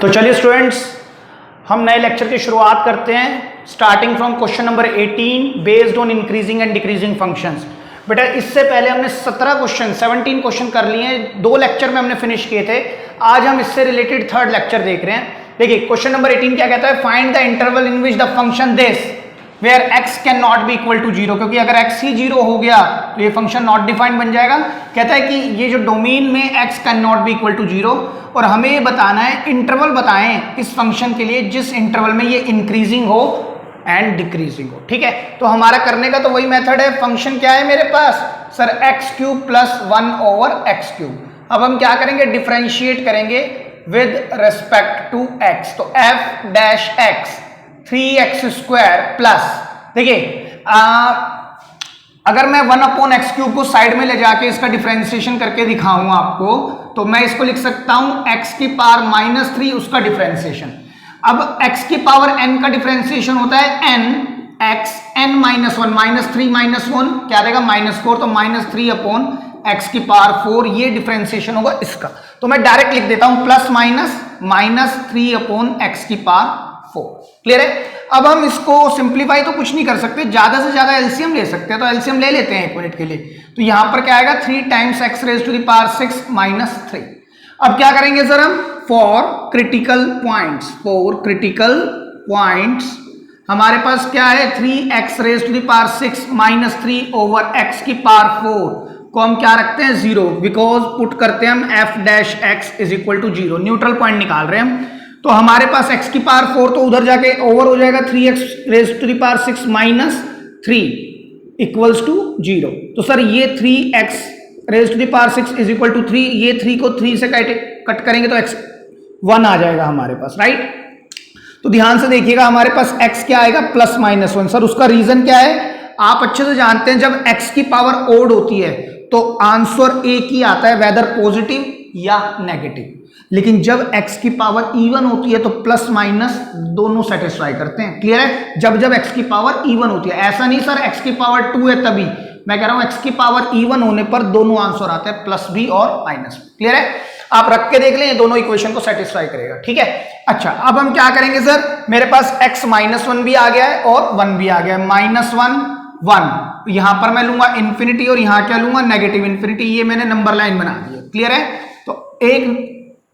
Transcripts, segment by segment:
तो चलिए स्टूडेंट्स, हम नए लेक्चर की शुरुआत करते हैं starting from question number 18 based on increasing and decreasing functions. बेटा इससे पहले हमने 17 क्वेश्चन कर लिए हैं, 2 लेक्चर में हमने फिनिश किए थे। आज हम इससे रिलेटेड थर्ड लेक्चर देख रहे हैं। देखिए क्वेश्चन नंबर 18 क्या कहता है, find the interval in which the function this where x can not be equal to 0, क्योंकि अगर x ही 0 हो गया तो ये फंक्शन नॉट डिफाइंड बन जाएगा। कहता है कि ये जो डोमेन में x can not be equal to 0, और हमें ये बताना है इंटरवल बताएं इस फंक्शन के लिए जिस इंटरवल में ये इंक्रीजिंग हो एंड डिक्रीजिंग हो। ठीक है, तो हमारा करने का तो वही मेथड है। फंक्शन क्या है मेरे पास sir, x cube plus 1 over x cube. अब हम क्या करेंगे, डिफरेंशिएट करेंगे विद रेस्पेक्ट टू x। तो f dash x 3x square plus, देखिए अगर मैं 1 अपॉन एक्स क्यूब को साइड में ले जाके इसका डिफरेंशिएशन करके दिखाऊं आपको, तो मैं इसको लिख सकता हूं x की पावर -3 उसका डिफरेंशिएशन। अब x की पावर n का डिफरेंशिएशन होता है n x n -1 -3 -1 क्या देगा -4, तो -3 अपॉन x की पावर 4 ये डिफरेंशिएशन होगा इसका। तो मैं डायरेक्ट लिख देता हूं प्लस माइनस -3 अपॉन x की पावर 4। क्लियर है। अब हम इसको सिंप्लीफाई तो कुछ नहीं कर सकते, ज्यादा से ज्यादा एलसीएम ले सकते हैं, तो एलसीएम ले लेते हैं 1 मिनट के लिए। तो यहां पर क्या आएगा 3 times x raise to the power 6 -3। अब क्या करेंगे सर हम, फॉर क्रिटिकल पॉइंट्स हमारे पास क्या है 3x raise to the power 6 -3 over x की पावर 4 को हम क्या रखते हैं 0, बिकॉज पुट करते हैं हम f dash x is equal to 0, neutral point निकाल रहे हैं हम। तो हमारे पास x की पावर 4 तो उधर जाके ओवर हो जाएगा 3x raise to the power 6 -3 equals to 0। तो सर ये 3x raise to the power 6 is equal to 3, ये 3 को 3 से कट करेंगे तो x 1 आ जाएगा हमारे पास, राइट। तो ध्यान से देखिएगा हमारे पास x क्या आएगा प्लस -1। सर उसका रीजन क्या है, आप अच्छे से जानते हैं जब x की पावर ओड होती है तो आंसर एक ही आता है, वेदर पॉजिटिव या नेगेटिव। लेकिन जब x की पावर इवन होती है तो प्लस माइनस दोनों सेटिस्फाई करते हैं। क्लियर है, जब x की पावर इवन होती है, ऐसा नहीं सर x की पावर 2 है तभी, मैं कह रहा हूं x की पावर इवन होने पर दोनों आंसर आते हैं, प्लस भी और माइनस भी। क्लियर है, आप रख के देख लें, दोनों इक्वेशन को सेटिस्फाई करेगा। ठीक है, अच्छा अब हम क्या करेंगे सर, मेरे पास x -1 भी आ गया है और 1 भी आ गया है, -1 1, यहां पर मैं लूंगा इंफिनिटी और यहां क्या लूंगा नेगेटिव इंफिनिटी, ये मैंने नंबर लाइन बना दी है। क्लियर है, तो एक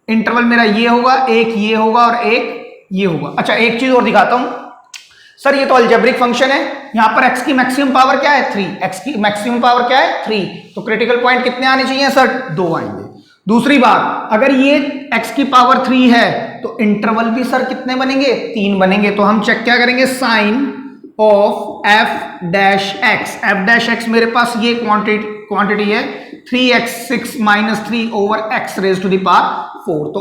इंटरवल मेरा ये होगा, एक ये होगा और एक ये होगा। अच्छा एक चीज और दिखाता हूं सर, ये तो अलजेब्रिक फंक्शन है, यहां पर x की मैक्सिमम पावर क्या है 3, x की मैक्सिमम पावर क्या है 3, तो क्रिटिकल पॉइंट कितने आने चाहिए सर 2 आएंगे। दूसरी बात, अगर ये x की पावर 3 है तो इंटरवल भी सर कितने बनेंगे 3 बनेंगे। तो हम चेक क्या करेंगे, sign of f dash x मेरे पास ये क्वांटिटी है 3x6 -3 over x raise to the power 4। तो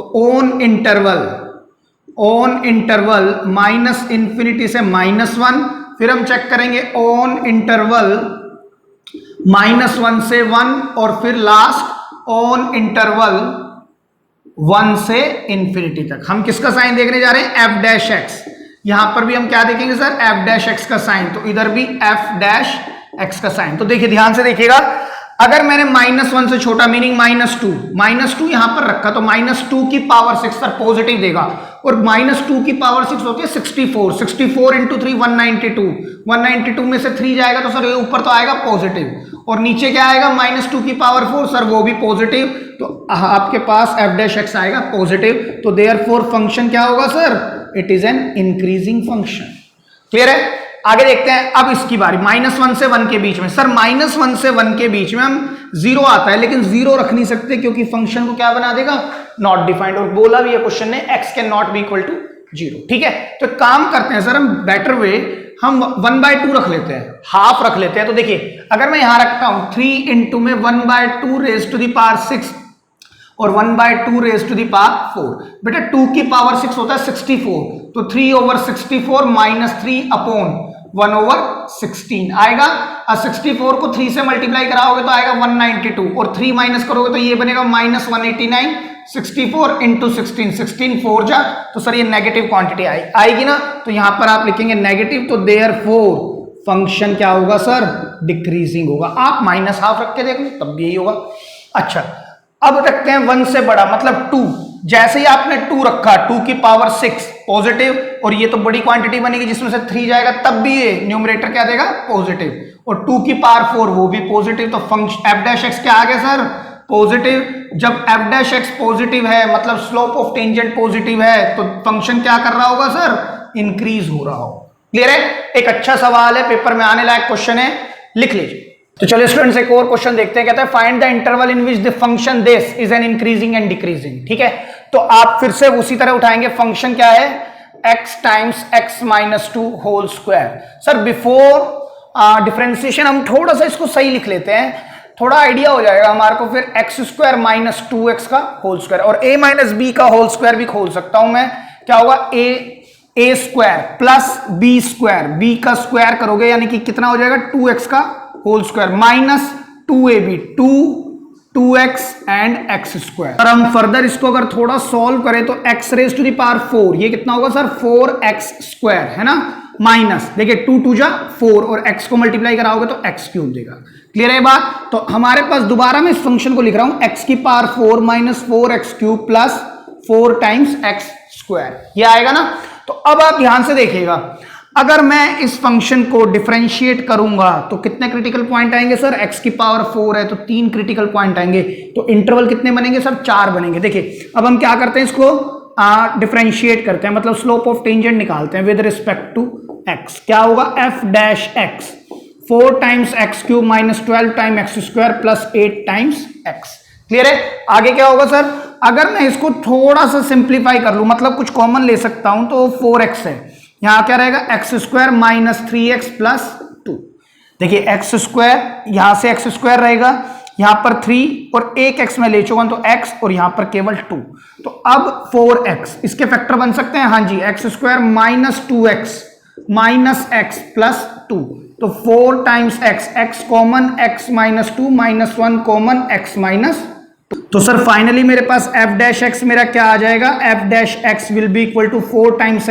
ऑन इंटरवल माइनस इंफिनिटी से -1, फिर हम चेक करेंगे ऑन इंटरवल -1 से 1, और फिर लास्ट ऑन इंटरवल 1 से इंफिनिटी तक। हम किसका साइन देखने जा रहे हैं, f डैश x। यहां पर भी हम क्या देखेंगे सर, f डैश x का साइन, तो इधर भी f डैश x का साइन। तो देखिए ध्यान से देखिएगा, अगर मैंने -1 से छोटा मीनिंग -2 यहां पर रखा तो -2 की पावर 6 सर पॉजिटिव देगा, और -2 की पावर 6 होती है 64 इंटू 3 192 में से 3 जाएगा तो सर ये ऊपर तो आएगा पॉजिटिव, और नीचे क्या आएगा -2 की पावर 4 सर वो भी पॉजिटिव, तो आपके पास f डैश x आएगा पॉजिटिव। तो देयरफॉर फंक्शन क्या होगा sir, it is an increasing function. Clear है, आगे देखते हैं। अब इसकी बारी -1 से 1 के बीच में, सर -1 से 1 के बीच में हम 0 आता है, लेकिन 0 रख नहीं सकते क्योंकि फंक्शन को क्या बना देगा नॉट डिफाइंड, और बोला भी है क्वेश्चन ने x can not be equal to 0। ठीक है, तो काम करते हैं सर हम बेटर वे, हम 1/2 रख लेते हैं, हाफ रख लेते हैं। तो देखिए अगर मैं यहां रखता हूं 3 इंटू में 1/2 रेज टू द पावर 6 और 1/2 रेज टू द पावर 4, बेटा 2 की पावर 6 होता है 64, तो 3 ओवर 64 -3 अपॉन 1 ओवर 16 आएगा। और 64 को 3 से मल्टीप्लाई कराओगे तो आएगा 192, और 3 माइनस करोगे तो ये बनेगा -189। 64 इंटू 16 4 जा, तो सर ये नेगेटिव क्वांटिटी आएगी ना, तो यहां पर आप लिखेंगे नेगेटिव, तो देयरफॉर फंक्शन क्या होगा सर, डिक्रीजिंग होगा। आप -½ रख के देख लो तब भी यही होगा। अच्छा अब रखते हैं 1 से बड़ा, मतलब 2, जैसे ही आपने 2 रखा 2 की पावर 6 पॉजिटिव, और ये तो बड़ी क्वांटिटी बनेगी जिसमें से 3 जाएगा, तब भी ये न्यूमरेटर क्या देगा, पॉजिटिव, और 2 की पावर 4 वो भी पॉजिटिव, तो फंक्शन एफ डैश एक्स क्या आ गया सर, पॉजिटिव। जब एफ डैश एक्स पॉजिटिव है मतलब स्लोप ऑफ टेंजेंट पॉजिटिव है, तो फंक्शन क्या कर रहा होगा सर, इंक्रीज हो रहा होगा। क्लियर है? एक अच्छा सवाल है, पेपर में आने लायक क्वेश्चन है, लिख लीजिए। तो चलिए स्टूडेंट्स एक और क्वेश्चन देखते हैं। कहता है find the interval in which the function this is an increasing and decreasing. ठीक है, तो आप फिर से उसी तरह उठाएंगे, फंक्शन क्या है, x times x minus 2 whole square. Sir before differentiation हम थोड़ा सा इसको सही लिख लेते हैं, थोड़ा आइडिया हो जाएगा हमारे को। फिर एक्स स्क्वायर माइनस 2x का होल स्क्वायर, और a माइनस बी का होल स्क्वायर भी खोल सकता हूं मैं। क्या होगा, A square plus B square, B का स्क्वायर करोगे यानी कि कितना हो जाएगा, 2x का whole square minus 2ab, 2x and x square. और हम फर्दर इसको अगर थोड़ा सॉल्व करें तो x raise to the power 4, ये कितना होगा सर, 4x स्क्वायर, है ना, माइनस देखिए 2 2 जा 4, और x को मल्टीप्लाई कराओगे तो x क्यूब देगा। क्लियर है बात? तो हमारे पास दोबारा मैं इस फंक्शन को लिख रहा हूं, x की power 4 minus 4x cube plus 4 times x square, ये आएगा ना। तो अब आप ध्यान से देखिएगा, अगर मैं इस फंक्शन को डिफरेंशिएट करूंगा तो कितने क्रिटिकल पॉइंट आएंगे सर, x की पावर 4 है तो 3 क्रिटिकल पॉइंट आएंगे, तो इंटरवल कितने बनेंगे सर, 4 बनेंगे। देखिए अब हम क्या करते हैं, इसको डिफरेंशिएट करते हैं, मतलब स्लोप ऑफ टेंजेंट निकालते हैं विद रिस्पेक्ट टू x। क्या होगा, f dash x 4 times x cube minus 12 time x square plus 8 times x। Clear है? आगे क्या होगा सर, अगर मैं इसको थोड़ा सा सिंप्लीफाई कर लूं, मतलब कुछ कॉमन ले सकता हूं, तो 4x है, यहां क्या रहेगा, x square minus 3x plus 2। देखिए एक्स स्क्वायर, यहां से एक्स स्क्वायर रहेगा, यहां पर 3 और एक x में ले चुका तो x, और यहां पर केवल 2, तो अब 4x इसके फैक्टर बन सकते हैं, हाँ जी, x square minus 2x minus x plus 2, तो 4 times x common, x minus 2 minus 1 common, x minus 2। तो सर फाइनली मेरे पास f डैश x मेरा क्या आ जाएगा, f dash x will be equal to 4 times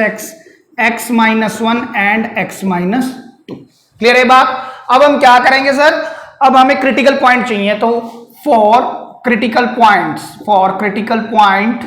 x minus 1 and x minus 2। Clear है बात? अब हम क्या करेंगे सर, अब हमें क्रिटिकल पॉइंट चाहिए, तो फॉर क्रिटिकल पॉइंट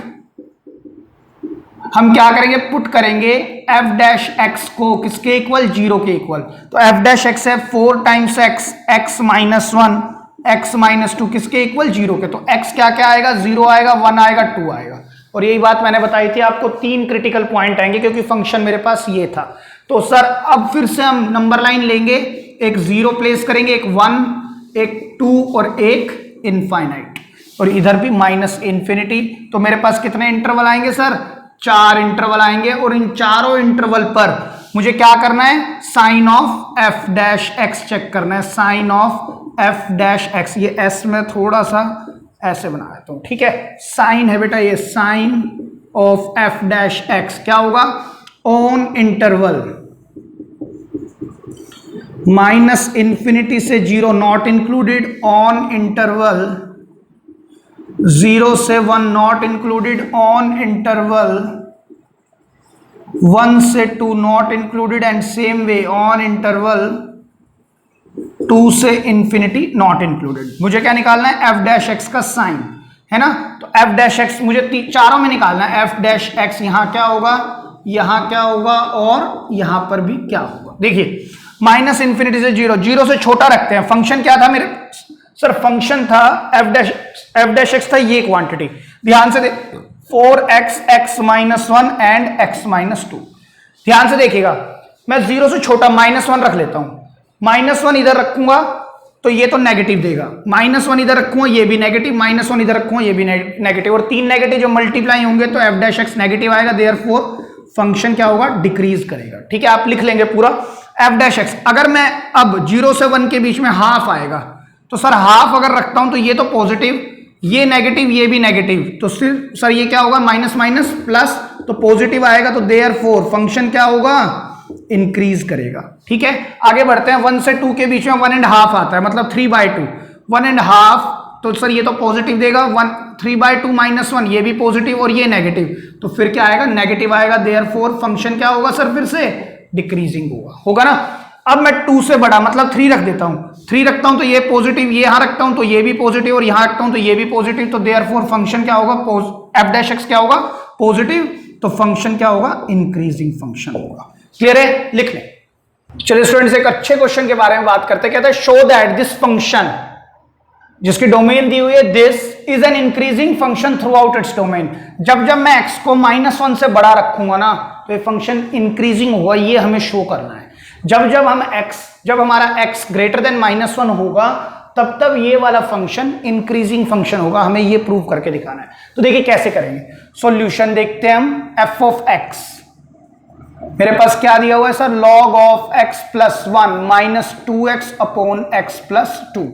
हम क्या करेंगे, पुट करेंगे f डैश x को किसके इक्वल, 0 के इक्वल। तो f डैश x है 4 times x minus 1 x minus 2 किसके इक्वल, 0 के, तो x क्या क्या आएगा, 0 आएगा, 1 आएगा, 2 आएगा। और यही बात मैंने बताई थी आपको, 3 क्रिटिकल पॉइंट आएंगे क्योंकि फंक्शन मेरे पास ये था। तो सर अब फिर से हम नंबर लाइन लेंगे, एक 0 प्लेस करेंगे, एक 1, एक 2 और एक इनफाइनाइट, और इधर भी माइनस इन्फिनिटी। तो मेरे पास कितने इंटरवल आएंगे सर, 4 इंटरवल आएंगे, और इन चारों इंटरवल पर मुझे क्या करना है, sign of f dash x check करना है, sign of f dash x। ये s में थोड़ा सा ऐसे बना देता हूं, ठीक है, साइन है बेटा, ये sign of f dash x क्या होगा, ऑन इंटरवल माइनस इन्फिनिटी से 0 नॉट इंक्लूडेड, ऑन इंटरवल 0 से 1 नॉट इंक्लूडेड, ऑन इंटरवल 1 से 2 not included, and same way on interval 2 से इंफिनिटी नॉट इंक्लूडेड। मुझे क्या निकालना है, f डैश x का साइन, है ना, तो f डैश x मुझे चारों में निकालना है। f डैश x यहां क्या होगा, यहां क्या होगा, और यहां पर भी क्या होगा। देखिए माइनस इन्फिनिटी से 0, 0 से छोटा रखते हैं। फंक्शन क्या था मेरे सर, फंक्शन था f डैश x था ये क्वांटिटी, ध्यान से 4x x minus 1 and x minus 2। ध्यान से देखिएगा, मैं 0 से छोटा -1 रख लेता हूं, -1 इधर रखूंगा तो ये तो नेगेटिव देगा, -1 इधर रखूंगा ये भी नेगेटिव, -1 इधर रखूंगा ये भी नेगेटिव, और 3 नेगेटिव जो मल्टीप्लाई होंगे तो f डैश x नेगेटिव आएगा, देयरफॉर फंक्शन क्या होगा, डिक्रीज करेगा। ठीक है, आप लिख लेंगे पूरा f डैश x। अगर मैं अब 0 से 1 के बीच में हाफ आएगा, तो सर हाफ अगर रखता हूं तो ये तो पॉजिटिव, ये नेगेटिव, ये भी नेगेटिव, तो फिर सर ये क्या होगा, माइनस माइनस प्लस, तो पॉजिटिव आएगा, तो देयरफॉर फंक्शन क्या होगा, इंक्रीज करेगा। ठीक है, आगे बढ़ते हैं। 1 से 2 के बीच में 1.5 आता है, मतलब 3/2, 1.5, तो सर ये तो पॉजिटिव देगा, 3/2 -1 ये भी पॉजिटिव और ये नेगेटिव, तो फिर क्या आएगा, नेगेटिव आएगा, देयरफॉर फंक्शन क्या होगा सर, फिर से डिक्रीजिंग होगा ना। अब मैं 2 से बड़ा मतलब 3 रख देता हूं, 3 रखता हूं तो ये पॉजिटिव, ये यहां रखता हूं तो ये भी पॉजिटिव, और यहां रखता हूं तो ये भी पॉजिटिव, तो देयरफॉर फंक्शन क्या होगा, एफ डैश एक्स क्या होगा, पॉजिटिव, तो फंक्शन क्या होगा, इंक्रीजिंग फंक्शन होगा। क्लियर है, लिख लें। चलिए स्टूडेंट्स एक अच्छे क्वेश्चन के बारे में बात करते हैं। कहते हैं शो दैट दिस फंक्शन, जिसकी डोमेन दी हुई है this is an increasing function through out its domain. जब जब मैं x को -1 से बड़ा रखूंगा ना तो ये फंक्शन इंक्रीजिंग होगा, ये हमें शो करना है। जब हमारा x ग्रेटर देन -1 होगा तब तब ये वाला फंक्शन इंक्रीजिंग फंक्शन होगा, हमें ये प्रूव करके दिखाना है। तो देखिए कैसे करेंगे, सॉल्यूशन देखते हैं हम। f ऑफ x मेरे पास क्या दिया हुआ है sir, log of x plus 1 minus 2x upon x plus 2।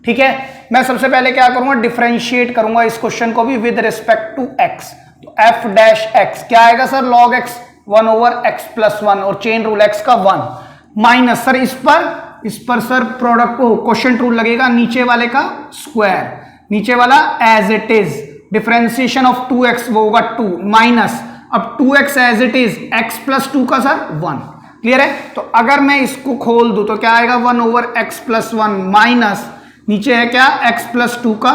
ठीक है, मैं सबसे पहले क्या करूंगा, डिफरेंशिएट करूंगा इस क्वेश्चन को भी विद रिस्पेक्ट टू x। तो f डैश x क्या आएगा sir, log x 1 over x plus 1 और चेन रूल x का 1 माइनस सर इस पर सर प्रोडक्ट को क्वेश्चन रूल लगेगा, नीचे वाले का स्क्वायर, नीचे वाला as it is, differentiation of 2x वो होगा 2 माइनस अब 2x as it is x plus 2 का सर 1। क्लियर है, तो अगर मैं इसको खोल दूं तो क्या आएगा, 1 ओवर x प्लस 1 माइनस नीचे है क्या, x प्लस 2 का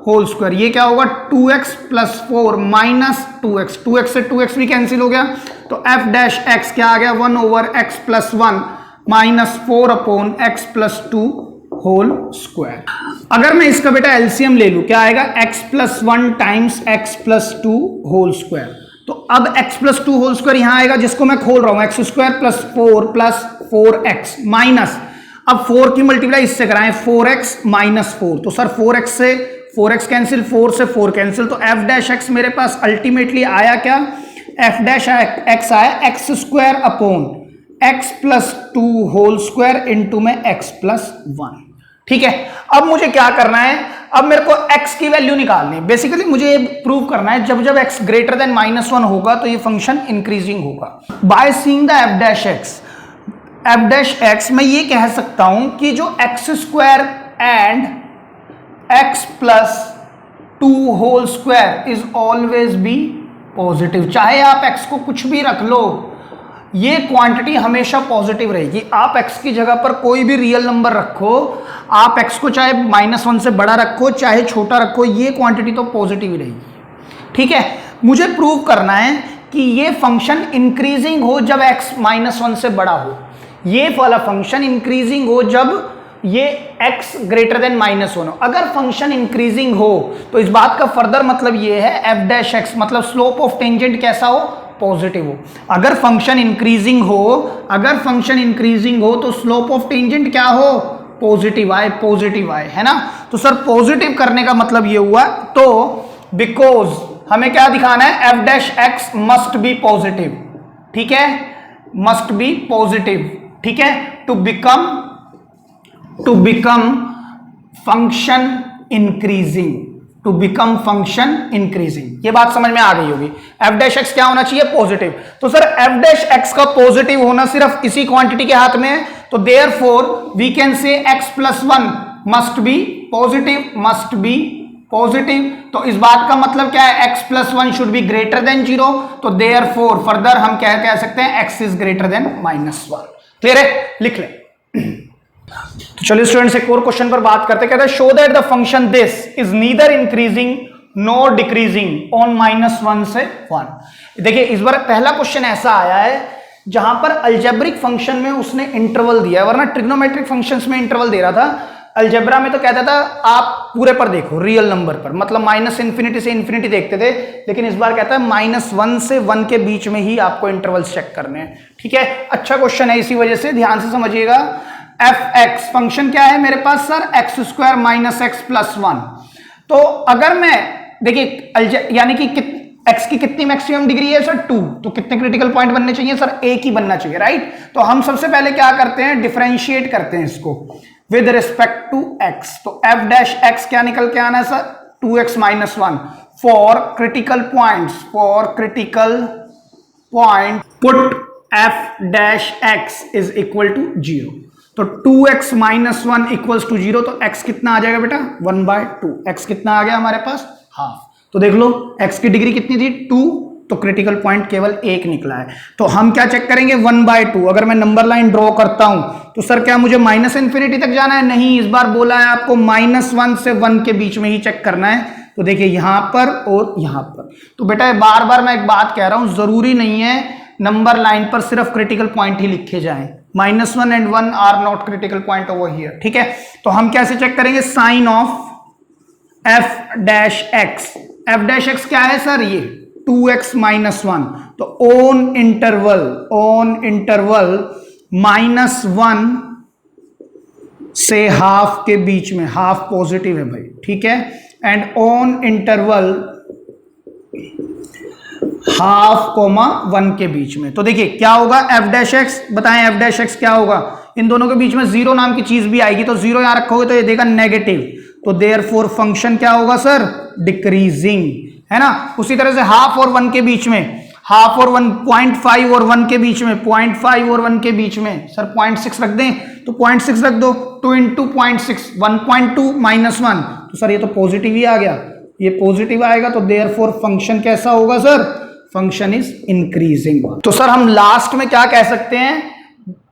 होल स्क्वायर, ये क्या होगा 2x plus 4 minus 2x, 2x से 2x भी कैंसिल हो गया, तो f डैश x क्या आ गया, 1 over x plus 1 minus 4 upon x plus 2 whole square. अगर मैं इसका बेटा एलसीएम ले लूं क्या आएगा, x plus 1 times x plus 2 whole square. तो अब x प्लस 2 होल स्क्वायर यहां आएगा, जिसको मैं खोल रहा हूं, x square plus 4x minus, अब 4 की मल्टीप्लाई इससे कराएं, 4x माइनस 4, तो सर 4x से 4x कैंसिल, 4 से 4 कैंसिल, तो f डैश x मेरे पास अल्टीमेटली आया क्या, f डैश x आया x square upon x plus 2 whole square into में x प्लस 1। ठीक है, अब मुझे क्या करना है, अब मेरे को x की वैल्यू निकालनी है। बेसिकली मुझे ये प्रूव करना है जब जब x ग्रेटर देन -1 होगा तो ये फंक्शन इंक्रीजिंग होगा। By seeing the f dash x मैं ये कह सकता हूं कि जो x square and x plus 2 whole square is always be positive. चाहे आप x को कुछ भी रख लो, ये क्वांटिटी हमेशा पॉजिटिव रहेगी। आप x की जगह पर कोई भी रियल नंबर रखो, आप x को चाहे -1 से बड़ा रखो चाहे छोटा रखो, ये क्वांटिटी तो पॉजिटिव ही रहेगी। ठीक है, मुझे प्रूव करना है कि ये फंक्शन इंक्रीजिंग हो जब x -1 से बड़ा हो, ये वाला फंक्शन इंक्रीजिंग हो जब ये x ग्रेटर देन -1 हो। अगर फंक्शन इंक्रीजिंग हो तो इस बात का फर्दर मतलब ये है f डैश x मतलब स्लोप ऑफ टेंजेंट कैसा हो, पॉजिटिव हो। अगर फंक्शन इंक्रीजिंग हो तो स्लोप ऑफ टेंजेंट क्या हो, पॉजिटिव आए, है ना। तो सर पॉजिटिव करने का मतलब ये हुआ, तो बिकॉज हमें क्या दिखाना है, f dash x must be positive. ठीक है, मस्ट बी पॉजिटिव। ठीक है, टू बिकम फंक्शन इंक्रीजिंग, ये बात समझ में आ गई होगी। f डैश x क्या होना चाहिए, पॉजिटिव। तो सर f डैश x का पॉजिटिव होना सिर्फ इसी क्वांटिटी के हाथ में है, तो therefore we can say x plus 1 must be positive. तो इस बात का मतलब क्या है, x plus 1 should be greater than 0, तो देयरफॉर फर्दर हम क्या कह सकते हैं, x is greater then -1। Clear है, लिख ले। तो चलिए स्टूडेंट्स एक और क्वेश्चन पर बात करते हैं। कहते हैं show that the function this is neither increasing nor decreasing on -1 से 1। देखिए इस बार पहला क्वेश्चन ऐसा आया है जहां पर अलजेब्रिक फंक्शन में उसने इंटरवल दिया है, वरना ट्रिग्नोमेट्रिक फंक्शंस में इंटरवल दे रहा था। अलजेब्रा में तो कहता था आप पूरे पर देखो, रियल नंबर पर, मतलब -∞ से इन्फिनिटी देखते थे, लेकिन इस बार कहता है -1 से 1 के बीच में ही आपको इंटरवल्स चेक करने हैं। ठीक है, अच्छा क्वेश्चन है, इसी वजह से ध्यान से समझिएगा। f(x) फंक्शन क्या है मेरे पास sir, x square minus x plus 1। तो अगर मैं देखिए यानी कि x की कितनी मैक्सिमम डिग्री है सर, 2, तो कितने क्रिटिकल पॉइंट बनने चाहिए सर, एक ही बनना चाहिए, राइट। तो हम सबसे पहले क्या करते हैं, डिफरेंशिएट करते हैं इसको विद रिस्पेक्ट टू x। तो f डैश x क्या निकल के आना है sir, 2x minus 1 for critical point put f dash x is equal to 0। तो 2x माइनस 1 इक्वल्स टू 0, तो x कितना आ जाएगा बेटा, 1/2। x कितना आ गया हमारे पास, हाफ। तो देख लो x की डिग्री कितनी थी, 2, तो क्रिटिकल पॉइंट केवल एक निकला है। तो हम क्या चेक करेंगे, 1/2। अगर मैं नंबर लाइन ड्रॉ करता हूं तो सर क्या मुझे -∞ तक जाना है, नहीं, इस बार बोला है आपको -1 से 1 के बीच में ही चेक करना है। तो देखिए यहां पर और यहां पर। तो बेटा बार बार मैं एक बात कह रहा हूं, जरूरी नहीं है नंबर लाइन पर सिर्फ क्रिटिकल पॉइंट ही लिखे जाएं। -1 and 1 are not critical point over here, ठीक है। तो हम कैसे चेक करेंगे, sign of f dash x। f dash x क्या है सर, ये 2x - 1। तो ऑन इंटरवल -1 से हाफ के बीच में, हाफ पॉजिटिव है भाई, ठीक है, एंड ऑन इंटरवल ½ 1 के बीच में। तो देखिए क्या होगा, f डैश x, बताएं f डैश x क्या होगा, इन दोनों के बीच में जीरो नाम की चीज भी आएगी, तो जीरो यहां रखोगे तो ये देगा नेगेटिव, तो देयरफॉर फंक्शन क्या होगा सर, डिक्रीजिंग, है ना। उसी तरह से ½ और 1 के बीच में, ½ और 1, 0.5 और 1 के बीच में, 0.5 और 1 के बीच में सर 0.6 रख दें, तो 0.6 रख दो, 2 × 0.6 1.2 - 1, तो सर ये तो पॉजिटिव ही आ गया, ये पॉजिटिव आएगा, तो देयरफॉर फंक्शन कैसा होगा सर, फंक्शन इज इंक्रीजिंग। तो सर हम लास्ट में क्या कह सकते हैं,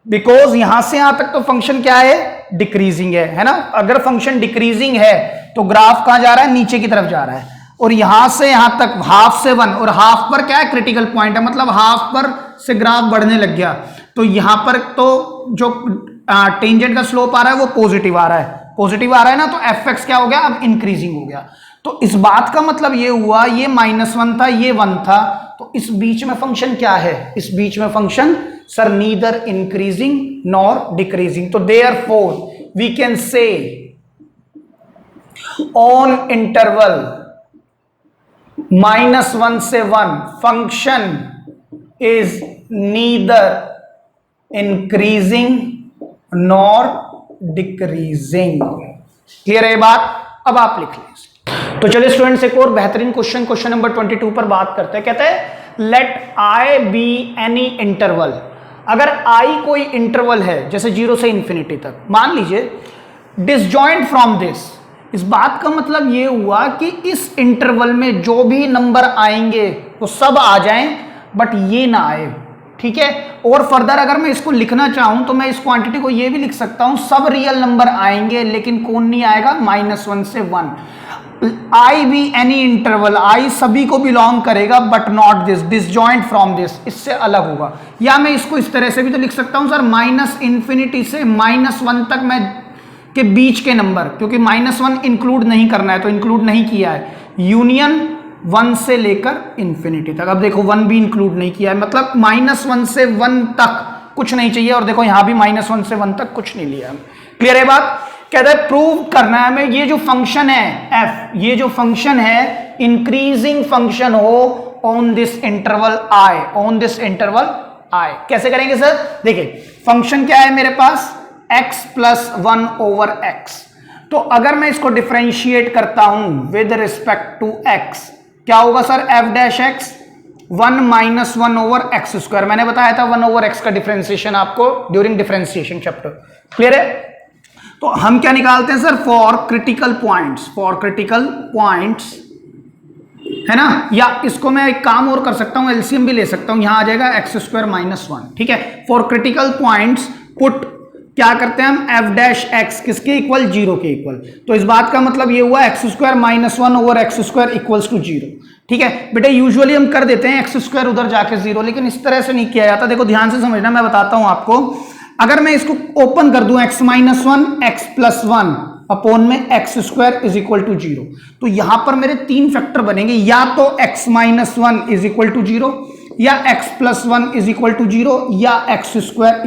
बिकॉज यहां से यहां तक तो फंक्शन क्या है, डिक्रीजिंग है ना। अगर फंक्शन डिक्रीजिंग है तो ग्राफ कहां जा रहा है, नीचे की तरफ जा रहा है, और यहां से यहां तक ½ से 1, और ½ पर क्या है, क्रिटिकल पॉइंट है, मतलब ½ पर से ग्राफ बढ़ने लग गया, तो यहां पर तो जो टेंजेंट का स्लोप आ रहा है वो पॉजिटिव आ रहा है ना, तो fx क्या हो गया, अब इंक्रीजिंग हो गया। तो इस बात का मतलब ये हुआ, ये -1 था, ये 1 था, तो इस बीच में फंक्शन क्या है, इस बीच में function sir neither increasing nor decreasing. तो therefore we can say on interval -1 से 1 function is neither increasing nor decreasing. Clear है ये बात, अब आप लिख लीजिए। तो चलिए स्टूडेंट्स एक और बेहतरीन क्वेश्चन नंबर 22 पर बात करते हैं। कहते हैं let I be any interval, अगर I कोई इंटरवल है जैसे 0 से इंफिनिटी तक, मान लीजिए डिसजॉइंट फ्रॉम दिस, इस बात का मतलब ये हुआ कि इस इंटरवल में जो भी नंबर आएंगे वो सब आ जाएं बट ये ना आए, ठीक है। और फर्दर अगर मैं इसको लिखना चाहूं तो मैं इस क्वांटिटी को ये भी लिख सकता हूं, सब रियल नंबर आएंगे लेकिन कौन नहीं आएगा, -1 से 1। I be any interval, I सभी को बिलोंग करेगा but not this, disjoint from this, इससे अलग होगा। या मैं इसको इस तरह से भी तो लिख सकता हूं सर, -∞ से -1 तक मैं के बीच के नंबर, क्योंकि -1 इंक्लूड नहीं करना है तो इंक्लूड नहीं किया है, यूनियन 1 से लेकर इंफिनिटी तक। अब देखो 1 भी इंक्लूड नहीं किया है, मतलब -1 से 1 तक कुछ नहीं चाहिए, और देखो यहां भी -1 से 1 तक कुछ नहीं लिया। क्लियर है बात, कहते हैं प्रूव करना है हमें ये जो फंक्शन है f, ये जो फंक्शन है इंक्रीजिंग फंक्शन हो on this interval I, on this interval I। कैसे करेंगे सर, देखिए फंक्शन क्या है मेरे पास, x + 1/x। तो अगर मैं इसको डिफरेंशिएट करता हूं विद रिस्पेक्ट टू x, क्या होगा sir, f dash x 1 - 1/x²। मैंने बताया था 1/x का डिफरेंशिएशन आपको ड्यूरिंग डिफरेंशिएशन चैप्टर। क्लियर है। तो हम क्या निकालते हैं सर, फॉर क्रिटिकल पॉइंट्स, है ना। या इसको मैं एक काम और कर सकता हूं, एलसीएम भी ले सकता हूं, यहां आ जाएगा x² - 1, ठीक है। फॉर क्रिटिकल पॉइंट्स पुट क्या करते हैं हम, f डैश x किसके इक्वल, 0 के इक्वल। तो इस बात का मतलब ये हुआ x² - 1/x² = 0, ठीक है। बेटा यूजुअली हम कर देते हैं x² उधर जाके 0, लेकिन इस तरह से नहीं किया जाता। देखो ध्यान से समझना, मैं बताता हूं आपको। अगर मैं इसको ओपन कर दूं x - 1 x + 1 अपॉन में x² = 0, तो यहां पर मेरे 3 फैक्टर बनेंगे, या तो x - 1 = 0, या x + 1 = 0, या x²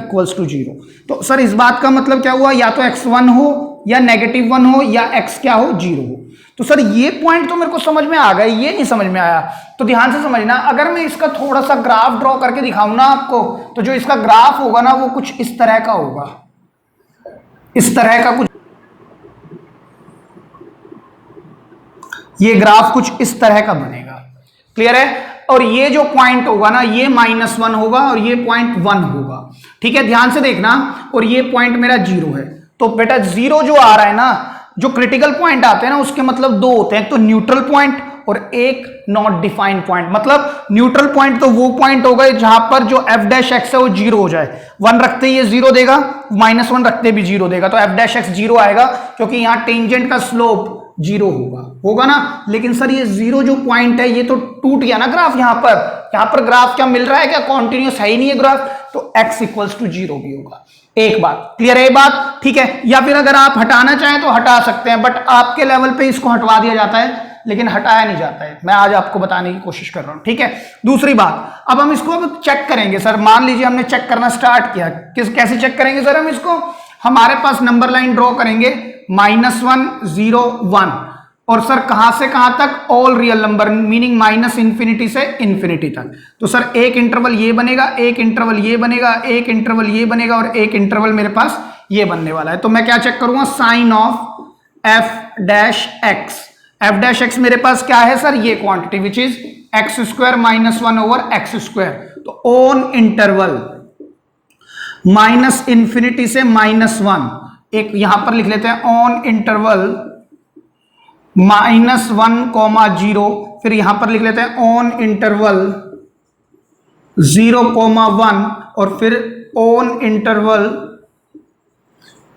= 0। तो सर इस बात का मतलब क्या हुआ, या तो x 1 हो या -1 हो, या x क्या हो, 0 हो। तो सर ये पॉइंट तो मेरे को समझ में आ गया, ये नहीं समझ में आया, तो ध्यान से समझना। अगर मैं इसका थोड़ा सा ग्राफ ड्रॉ करके दिखाऊं ना आपको, तो जो इसका ग्राफ होगा ना वो कुछ इस तरह का होगा, इस तरह का कुछ, ये ग्राफ कुछ इस तरह का बनेगा। क्लियर है। और ये जो पॉइंट होगा ना, ये -1 होगा और ये पॉइंट 1 होगा, ठीक है, ध्यान से देखना। और ये पॉइंट मेरा 0 है। तो बेटा 0 जो आ रहा है ना, जो क्रिटिकल पॉइंट आते हैं ना, उसके मतलब 2 होते हैं, एक तो न्यूट्रल पॉइंट और एक नॉट डिफाइंड पॉइंट। मतलब न्यूट्रल पॉइंट तो वो पॉइंट हो गए जहां पर जो f डैश x है वो 0 हो जाए, 1 रखते ही ये 0 देगा, -1 रखते भी 0 देगा, तो f डैश x 0 आएगा, क्योंकि यहां टेंजेंट का स्लोप जीरो होगा ना। लेकिन सर ये जीरो जो पॉइंट है ये तो टूट गया ना ग्राफ, यहां पर ग्राफ क्या मिल रहा है, क्या कॉन्टिन्यूस है ही नहीं है ग्राफ, तो x इक्वल्स टू जीरो भी होगा। एक बात क्लियर है, ये बात ठीक है। या फिर अगर आप हटाना चाहें तो हटा सकते हैं, बट आपके लेवल पे इसको हटवा दिया जाता है, लेकिन हटाया नहीं जाता है। मैं आज आपको बताने की कोशिश कर रहा हूं, ठीक है। दूसरी बात, अब हम इसको अब चेक करेंगे। सर मान लीजिए हमने चेक करना स्टार्ट किया, कैसे चेक करेंगे सर हम इसको, हमारे पास नंबर लाइन ड्रॉ करेंगे -1 0 1, और सर कहां से कहां तक, all real number, meaning minus infinity से इंफिनिटी तक। तो सर एक इंटरवल ये बनेगा, एक इंटरवल ये बनेगा, एक इंटरवल ये बनेगा, और एक इंटरवल मेरे पास ये बनने वाला है। तो मैं क्या चेक करूंगा, sign of f dash x. F dash x मेरे पास क्या है सर, ये quantity which is x square -1 over x square. तो ऑन इंटरवल माइनस इंफिनिटी से -1, एक यहां पर लिख लेते हैं ऑन इंटरवल -1, 0, फिर यहां पर लिख लेते हैं ऑन इंटरवल 0, 1, और फिर ऑन इंटरवल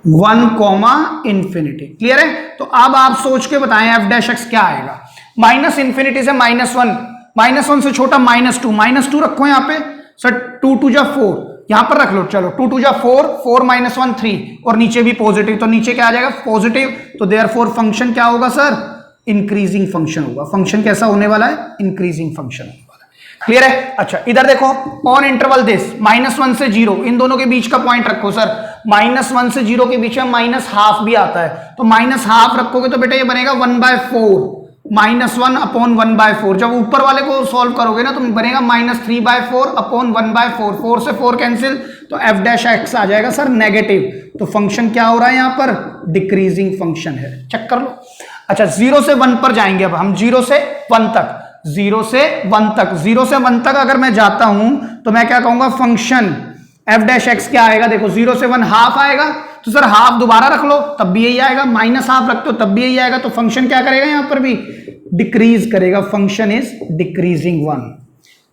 1, इंफिनिटी। क्लियर है। तो अब आप सोच के बताएं एफ डैश एक्स क्या आएगा। माइनस इंफिनिटी से -1 से छोटा -2 रखो यहां पे सर, 2 2 जा 4 यहां पर रख लो, चलो 2 2 जा 4, 4 -1 3, और नीचे भी पॉजिटिव, तो नीचे क्या आ जाएगा पॉजिटिव। तो देयरफॉर फंक्शन क्या होगा सर, इंक्रीजिंग फंक्शन होगा। फंक्शन कैसा होने वाला है, इंक्रीजिंग फंक्शन होने वाला है। क्लियर है। अच्छा इधर देखो, ऑन इंटरवल दिस -1 से 0, इन दोनों के बीच का पॉइंट रखो सर। -1 से 0 के बीच में -12 भी आता है, तो -12 रखोगे तो बेटा ये बनेगा 1/4, -1 अपॉन 1/4। जब ऊपर वाले को सॉल्व करोगे ना तो बनेगा -3/4 अपॉन 1/4, 4 से 4 कैंसिल, तो एफ डैश एक्स आ जाएगा सर नेगेटिव। तो फंक्शन क्या हो रहा है यहां पर, डिक्रीजिंग फंक्शन है। चेक कर लो। अच्छा 0 से 1 पर जाएंगे, अब हम 0 से 1 तक, 0 से 1 तक अगर मैं जाता हूं तो मैं क्या कहूंगा, फंक्शन एफ डैश एक्स क्या आएगा, देखो 0 से 1 हाफ आएगा, तो सर हाफ दोबारा रख लो तब भी यही आएगा, -12 रखते हो तब भी यही आएगा। तो फंक्शन क्या करेगा, यहां पर भी डिक्रीज करेगा, फंक्शन इज डिक्रीजिंग 1।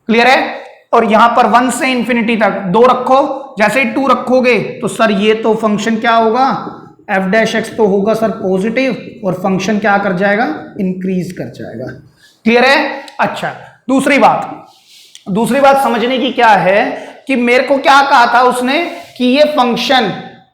क्लियर है। और यहां पर 1 से इंफिनिटी तक 2 रखो, जैसे ही 2 रखोगे तो सर ये तो फंक्शन क्या होगा, एफ डैश एक्स तो होगा सर पॉजिटिव, और फंक्शन क्या कर जाएगा, इंक्रीज कर जाएगा। क्लियर है। अच्छा दूसरी बात समझने की क्या है कि मेरे को क्या कहा था उसने कि ये function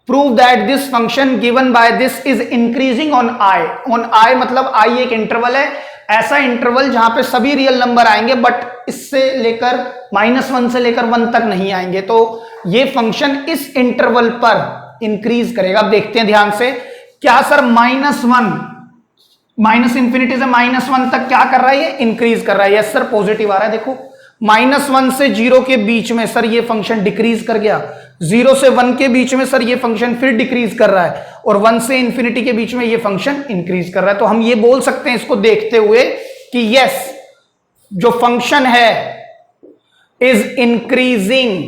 prove that this function given by this is increasing on I मतलब आई एक इंटरवल है, ऐसा इंटरवल जहां पे सभी रियल नंबर आएंगे बट इससे लेकर -1 से लेकर 1 तक नहीं आएंगे। तो ये फंक्शन इस इंटरवल पर इंक्रीज करेगा। अब देखते हैं ध्यान से, क्या सर माइनस इंफिनिटी से -1 तक क्या कर रहा है, ये इंक्रीज कर रहा है। यस सर पॉजिटिव आ रहा है। देखो -1 से 0 के बीच में सर ये फंक्शन डिक्रीज कर गया, 0 से 1 के बीच में सर ये फंक्शन फिर डिक्रीज कर रहा है, और 1 से इंफिनिटी के बीच में ये फंक्शन इंक्रीज कर रहा है। तो हम ये बोल सकते हैं इसको देखते हुए कि यस जो फंक्शन है इज इंक्रीजिंग,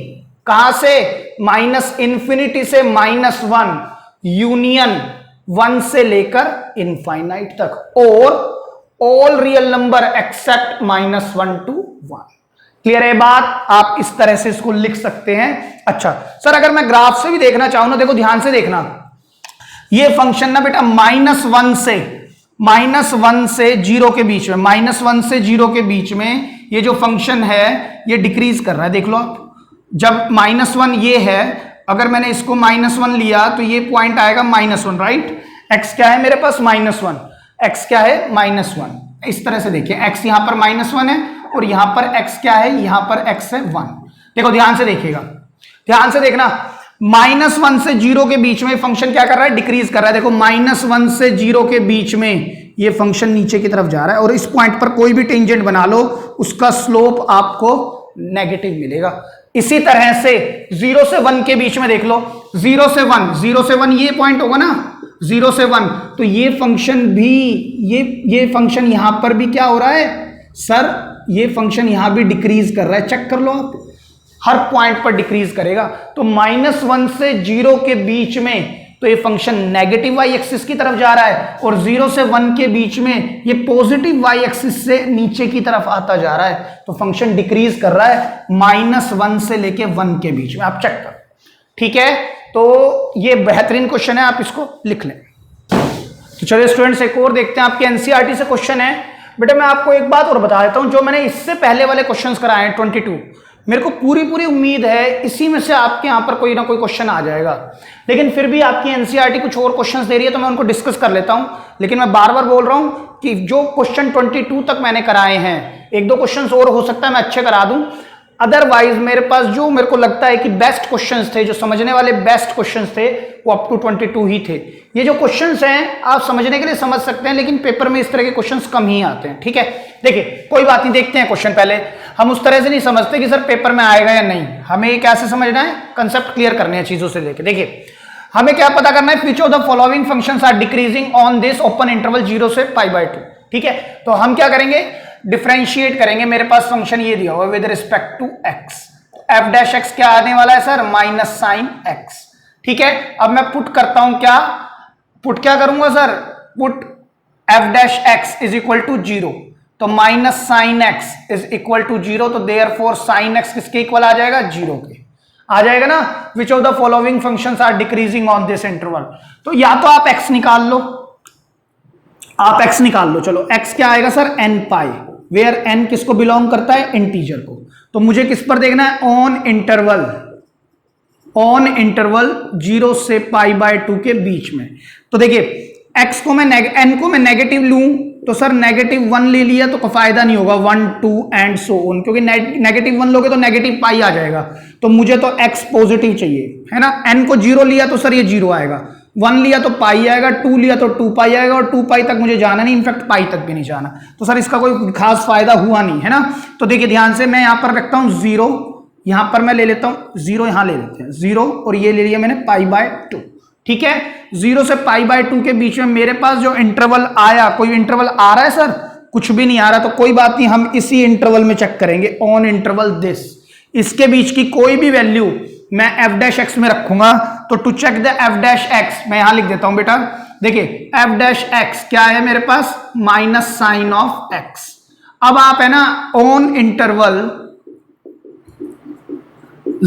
कहां से, -इंफिनिटी से -1 यूनियन 1 से लेकर इनफाइनाइट तक, और all real number except -1 to 1। Clear है बात। आप इस तरह से इसको लिख सकते हैं। अच्छा सर अगर मैं ग्राफ से भी देखना चाहूं ना, देखो ध्यान से देखना, ये फंक्शन ना बेटा -1 से 0 के बीच में, -1 से 0 के बीच में ये जो फंक्शन है ये डिक्रीज कर रहा है। देख लो आप, जब -1 ये है, अगर मैंने इसको -1 लिया तो ये पॉइंट आएगा -1, राइट। x क्या है मेरे पास, -1, x क्या है -1। इस तरह से देखिए, x यहां पर -1 है और यहां पर x क्या है, यहां पर x है 1। देखो ध्यान से देखिएगा, ध्यान से देखना, -1 से 0 के बीच में फंक्शन क्या कर रहा है, डिक्रीज कर रहा है। देखो -1 से 0 के बीच में ये फंक्शन नीचे की तरफ जा रहा है, और इस पॉइंट पर कोई भी टेंजेंट बना लो उसका स्लोप आपको नेगेटिव मिलेगा। इसी तरह से 0 से 1 के बीच में देख लो, 0 से 1 ये पॉइंट होगा ना, 0 से 1, तो ये फंक्शन भी, ये फंक्शन यहां पर भी क्या हो रहा है सर, ये फंक्शन यहां भी डिक्रीज कर रहा है। चेक कर लो आप, हर पॉइंट पर डिक्रीज करेगा। तो -1 से 0 के बीच में तो ये फंक्शन नेगेटिव वाई एक्सिस की तरफ जा रहा है, और 0 से 1 के बीच में ये पॉजिटिव वाई एक्सिस से नीचे की तरफ आता जा रहा है। तो फंक्शन डिक्रीज कर रहा है -1 से लेके 1 के बीच में। आप चेक करो, ठीक है। तो ये बेहतरीन क्वेश्चन है, आप इसको लिख लें। तो चलिए स्टूडेंट्स एक और देखते हैं, आपके एनसीईआरटी से क्वेश्चन है। बेटा मैं आपको एक बात और बता देता हूं, जो मैंने इससे पहले वाले क्वेश्चंस कराए हैं 22, मेरे को पूरी उम्मीद है इसी में से आपके यहां पर कोई ना कोई क्वेश्चन आ जाएगा। लेकिन फिर भी आपकी एनसीईआरटी कुछ और क्वेश्चंस दे रही है तो मैं उनको डिस्कस कर लेता हूं। लेकिन मैं बार बार बोल रहा हूं कि जो क्वेश्चन 22 तक मैंने कराए हैं, एक दो क्वेश्चन और हो सकता है मैं अच्छे करा दूं, अदरवाइज मेरे पास जो मेरे को लगता है कि बेस्ट क्वेश्चंस थे, जो समझने वाले बेस्ट क्वेश्चंस थे, वो अप टू 22 ही थे। ये जो क्वेश्चंस हैं आप समझने के लिए समझ सकते हैं, लेकिन पेपर में इस तरह के क्वेश्चंस कम ही आते हैं। ठीक है, देखिए कोई बात नहीं, देखते हैं क्वेश्चन। पहले हम उस तरह से नहीं समझते कि सर पेपर में आएगा या नहीं, हमें ये कैसे समझना है, कंसेप्ट क्लियर करने हैं चीजों से लेके। देखिए हमें क्या पता करना है, which of the following functions are decreasing on this open interval 0 से π/2। ठीक है, तो हम क्या करेंगे, डिफरेंशिएट करेंगे। मेरे पास फंक्शन ये दिया हुआ with respect to x, f dash x क्या आने वाला है सर, माइनस साइन एक्स। ठीक है, अब मैं पुट करता हूं, क्या करूंगा sir, put f dash x is equal to 0, तो minus sine x is equal to 0, तो देयरफॉर साइन एक्स किसके इक्वल आ जाएगा, 0 के आ जाएगा ना। Which of the following functions are decreasing on this interval, तो या तो आप एक्स निकाल लो, चलो एक्स क्या आएगा sir, n pi, where n किसको बिलोंग करता है, इंटीजर को। तो मुझे किस पर देखना है, ऑन इंटरवल 0 से π/2 के बीच में। तो देखिए x को मैं n को मैं नेगेटिव लूं तो सर -1 ले लिया तो कोई फायदा नहीं होगा, 1 2 एंड सो ऑन, क्योंकि -1 लोगे तो नेगेटिव पाई आ जाएगा। तो मुझे तो x पॉजिटिव चाहिए, है ना। n को 0 लिया तो सर ये 0 आएगा, 1 लिया तो पाई आएगा, 2 लिया तो 2 पाई आएगा, और 2 पाई तक मुझे जाना नहीं, इनफैक्ट पाई तक भी नहीं जाना। तो सर इसका कोई खास फायदा हुआ नहीं, है ना। तो देखिए ध्यान से, मैं यहां पर रखता हूं 0, यहां पर मैं ले लेता हूं 0, यहां ले लेते हैं 0, और ये ले लिया मैंने π/2। ठीक है, 0 से π/2 के बीच में मेरे पास जो इंटरवल आया, कोई इंटरवल आ रहा है सर, कुछ भी नहीं आ रहा, तो कोई बात नहीं, हम इसी इंटरवल में चेक करेंगे, ऑन इंटरवल दिस, इसके बीच की कोई भी वैल्यू मैं एफ डैश एक्स में रखूंगा। तो to check the f dash x मैं यहां लिख देता हूं बेटा, देखिए एफ डैश एक्स क्या है मेरे पास, माइनस साइन ऑफ एक्स। अब आप है ना ऑन इंटरवल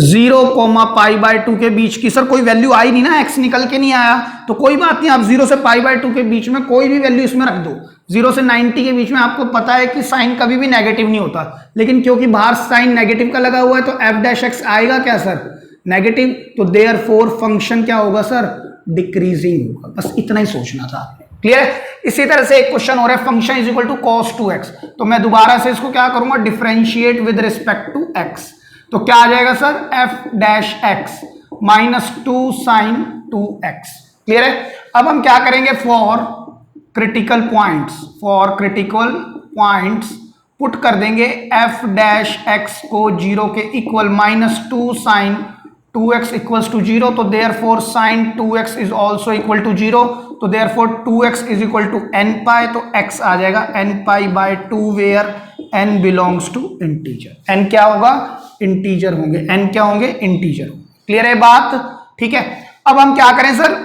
0, π/2 के बीच की, सर कोई वैल्यू आई नहीं ना, x निकल के नहीं आया, तो कोई बात नहीं, आप 0 से π/2 के बीच में कोई भी वैल्यू इसमें रख दो। 0 से 90 के बीच में आपको पता है कि साइन कभी भी नेगेटिव नहीं होता, लेकिन क्योंकि बाहर साइन नेगेटिव का लगा हुआ है तो एफ डैश एक्स आएगा क्या सर, नेगेटिव, तो देयरफॉर फंक्शन क्या होगा सर, डिक्रीजिंग होगा। बस इतना ही सोचना था आपने, क्लियर है। इसी तरह से एक क्वेश्चन हो रहा है, function is equal to cos 2x, तो मैं दोबारा से इसको क्या करूंगा, differentiate with respect to x, तो क्या आ जाएगा sir, f dash x minus 2 sine 2x। Clear है। अब हम क्या करेंगे, फॉर क्रिटिकल पॉइंट्स पुट कर देंगे एफ डैश एक्स को 0 के equal, minus 2 sine 2x equals to 0, तो therefore sine 2x is also equal to 0, तो therefore 2x is equal to n pi, तो x आ जाएगा n π/2 where n belongs to integer. n क्या होगा, integer होंगे, n क्या होंगे, इंटीजर होंगे। क्लियर है बात, ठीक है। अब हम क्या करें सर,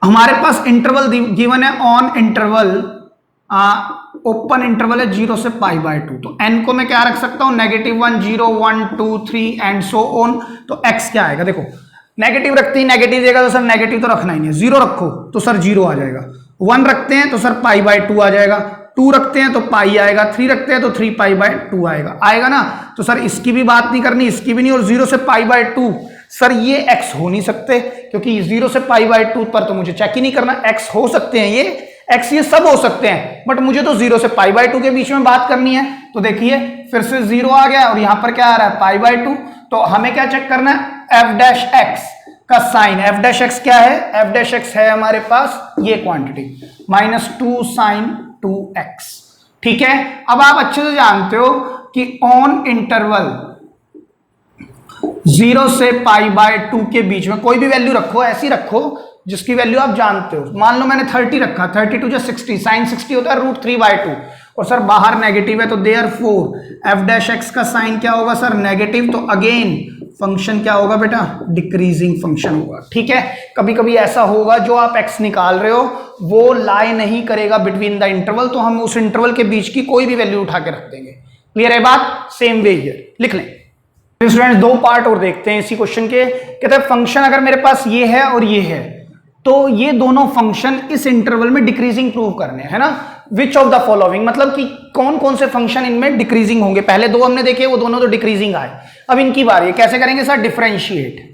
हमारे पास इंटरवल गिवन है, ऑन इंटरवल ओपन इंटरवल है 0 से π/2, तो n को मैं क्या रख सकता हूं, -1 0 1 2 3 एंड सो ऑन। तो x क्या आएगा, देखो नेगेटिव रखते ही नेगेटिव देगा, तो सर नेगेटिव तो रखना ही नहीं है, 0 रखो तो सर 0 आ जाएगा, 1 रखते हैं तो सर π/2 आ जाएगा, 2 रखते हैं तो पाई आएगा, 3 रखते हैं तो 3 π/2 आएगा ना। तो सर इसकी भी बात नहीं करनी, इसकी भी नहीं, और 0 से π/2 सर ये x हो नहीं सकते, क्योंकि 0 से π/2 पर तो मुझे चेक ही नहीं करना, x हो सकते हैं ये x ये सब हो सकते हैं, बट मुझे तो 0 से π/2 के बीच में बात करनी है। तो देखिए फिर से 0 आ गया, और यहां पर क्या आ रहा है, π/2, तो हमें क्या चेक करना है, एफ डैश एक्स का साइन, एफ डैश एक्स क्या है, एफ डैश एक्स है हमारे पास ये क्वांटिटी, माइनस 2 साइन 2x। ठीक है, अब आप अच्छे से जानते हो कि ऑन इंटरवल 0 से π/2 के बीच में कोई भी वैल्यू रखो, ऐसी रखो जिसकी वैल्यू आप जानते हो। मान लो मैंने 30 रखा, 32 जो 60, साइन 60 होता है √3/2, और सर बाहर नेगेटिव है, तो देयरफॉर एफ डैश एक्स का साइन क्या होगा सर, नेगेटिव, तो अगेन फंक्शन क्या होगा बेटा, डिक्रीजिंग फंक्शन होगा। ठीक है, कभी कभी ऐसा होगा जो आप x निकाल रहे हो वो लाई नहीं करेगा बिटवीन द इंटरवल, तो हम उस इंटरवल के बीच की कोई भी वैल्यू उठा के रख देंगे। क्लियर है बात, सेम वे हियर लिख लें। स्टूडेंट्स 2 पार्ट और देखते हैं इसी क्वेश्चन के। कहते हैं फंक्शन अगर मेरे पास ये है और ये है, तो ये दोनों फंक्शन इस इंटरवल में डिक्रीजिंग प्रूव करने है ना। विच ऑफ द फॉलोइंग, मतलब कि कौन कौन से फंक्शन इनमें डिक्रीजिंग होंगे। पहले दो हमने देखे, वो दोनों तो डिक्रीजिंग आए। अब इनकी बारी है, कैसे करेंगे sir? Differentiate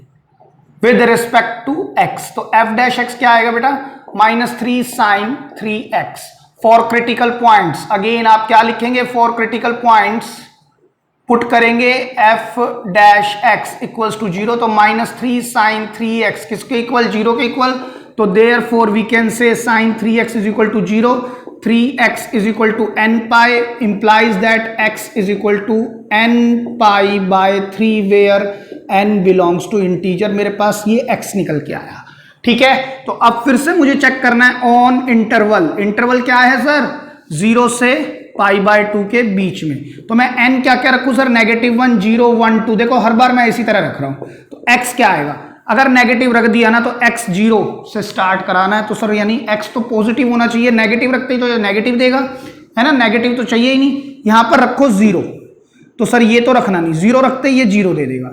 with respect to x. तो एफ डैश एक्स क्या आएगा बेटा? -3 sin 3x for critical points. Again आप क्या लिखेंगे? फॉर क्रिटिकल पॉइंट्स पुट करेंगे f dash x equals to 0। तो -3 sin 3x किसके इक्वल? 0 के इक्वल। तो therefore we can say sin 3x is equal to 0, 3x is equal to n pi, implies that x is equal to n pi by 3 where n belongs to integer। मेरे पास ये x निकल के आया। ठीक है, तो अब फिर से मुझे चेक करना है ऑन इंटरवल। इंटरवल क्या है सर? 0 से π/2 के बीच में। तो मैं n क्या क्या रखूं सर? -1, 0, 1, 2। देखो हर बार मैं इसी तरह रख रहा हूं। तो x क्या आएगा? अगर नेगेटिव रख दिया ना तो x 0 से स्टार्ट कराना है। तो सर यानी x तो पॉजिटिव होना चाहिए, नेगेटिव रखते ही तो नेगेटिव देगा, है ना। नेगेटिव तो चाहिए ही नहीं। यहां पर रखो 0, तो सर ये तो रखना नहीं। 0 रखते ही ये 0 दे देगा।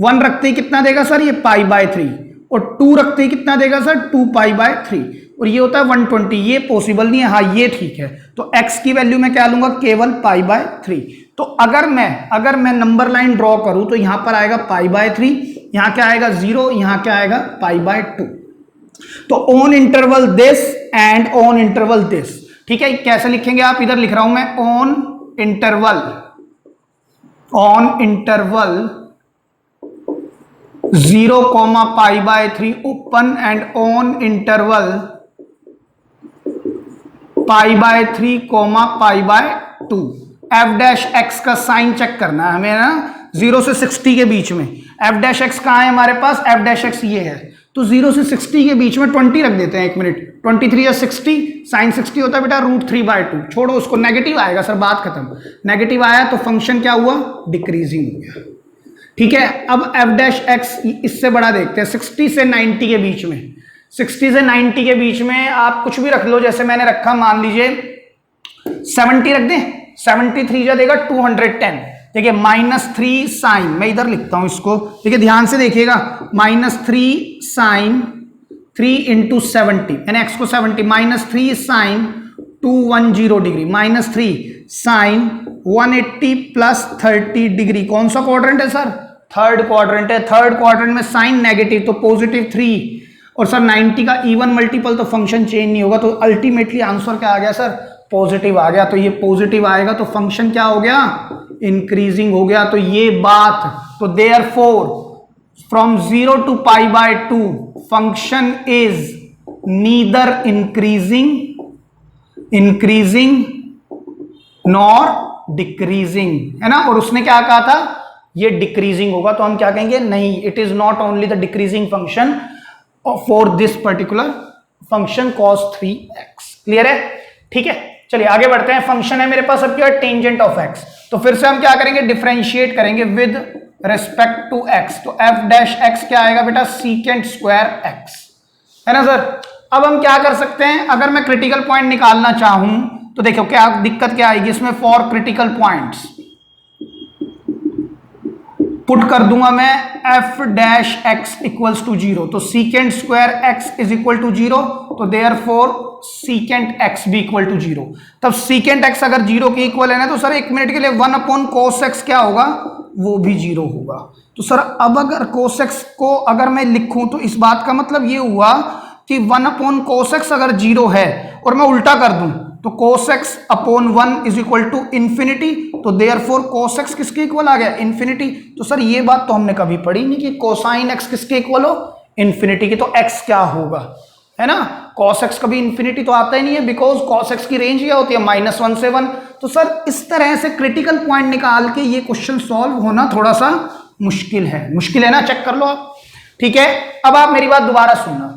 1 रखते ही कितना देगा सर? ये π/3। और 2 रखते ही कितना देगा सर? 2 π/3। और ये होता है 120। ये पॉसिबल नहीं है। हाँ ये ठीक है। तो x की वैल्यू में क्या लूंगा? केवल π/3। तो अगर मैं नंबर लाइन ड्रॉ करूं तो यहां पर आएगा π/3, यहां क्या आएगा? 0, यहां क्या आएगा? π/2। तो on interval this and on interval this. ठीक है, कैसे लिखेंगे आप? इधर लिख रहा हूं मैं on interval 0, π/3 open and on interval π/3, π/2। F dash x का साइन चेक करना है हमें ना, 0 से 60 के बीच में। एफ डैश एक्स कहाँ है हमारे पास? एफ डैश एक्स ये है। तो 0 से 60 के बीच में 20 रख देते हैं। 1 मिनट, 23 या 60, साइन 60 होता है बेटा √3/2। छोड़ो उसको, नेगेटिव आएगा सर, बात खत्म। नेगेटिव आया तो फंक्शन क्या हुआ? डिक्रीजिंग हो गया। ठीक है, अब एफ डैश एक्स इससे बड़ा देखते हैं, 60 से 90 के बीच में। 60 से 90 के बीच में आप कुछ भी रख लो, जैसे मैंने रखा, मान लीजिए 70 रख दें। 73 जा देगा 210। देखिए -3 साइन, मैं इधर लिखता हूं इसको, देखिए ध्यान से देखिएगा, -3 साइन 3 इंटू 70, यानी एक्स को 70, -3 sine 210 degree, -3 sine 180 plus 30 degree. कौन सा क्वाड्रेंट है सर? थर्ड क्वाड्रेंट है। थर्ड क्वाड्रेंट में साइन नेगेटिव तो +3, और सर 90 का इवन मल्टीपल तो फंक्शन चेंज नहीं होगा। तो अल्टीमेटली आंसर क्या आ गया सर? पॉजिटिव आ गया। तो ये पॉजिटिव आएगा तो फंक्शन क्या हो गया? इंक्रीजिंग हो गया। तो ये बात, तो therefore from 0 to π/2 function is neither increasing nor decreasing, है ना। और उसने क्या कहा था? ये डिक्रीजिंग होगा। तो हम क्या कहेंगे? नहीं, it is not only the decreasing function for this particular function cos 3x। Clear है? ठीक है, चलिए आगे बढ़ते हैं। फंक्शन है मेरे पास अब क्या? Tangent of x। तो फिर से हम क्या करेंगे? डिफरेंशिएट करेंगे विद रिस्पेक्ट टू x। तो f डैश x क्या आएगा बेटा? सीकेंट स्क्वायर x, है ना सर। अब हम क्या कर सकते हैं? अगर मैं क्रिटिकल पॉइंट निकालना चाहूं तो देखो क्या दिक्कत क्या आएगी इसमें। फॉर क्रिटिकल पॉइंट्स पुट कर दूंगा मैं f dash x equals to 0। तो secant square x is equal to 0। तो देयरफॉर सीकेंट x भी इक्वल टू 0। तब सीकेंट x अगर 0 के इक्वल है ना, तो सर 1 मिनट के लिए 1/cos x क्या होगा? वो भी 0 होगा। तो सर अब अगर cos x को अगर मैं लिखूं तो इस बात का मतलब ये हुआ कि 1/cos x अगर 0 है और मैं उल्टा कर दूं तो cos x upon 1 is equal to infinity. तो देयरफॉर cos x किसके इक्वल आ गया? इंफिनिटी। तो सर ये बात तो हमने कभी पढ़ी नहीं कि कोसाइन x किसके इक्वल हो? इंफिनिटी की। तो x क्या होगा, है ना। cos x कभी इंफिनिटी तो आता ही नहीं है, बिकॉज cos x की रेंज क्या होती है? -1 से 1। तो सर इस तरह से क्रिटिकल पॉइंट निकाल के ये क्वेश्चन सॉल्व होना थोड़ा सा मुश्किल है ना। चेक कर लो आप। ठीक है, अब आप मेरी बात दोबारा सुनना।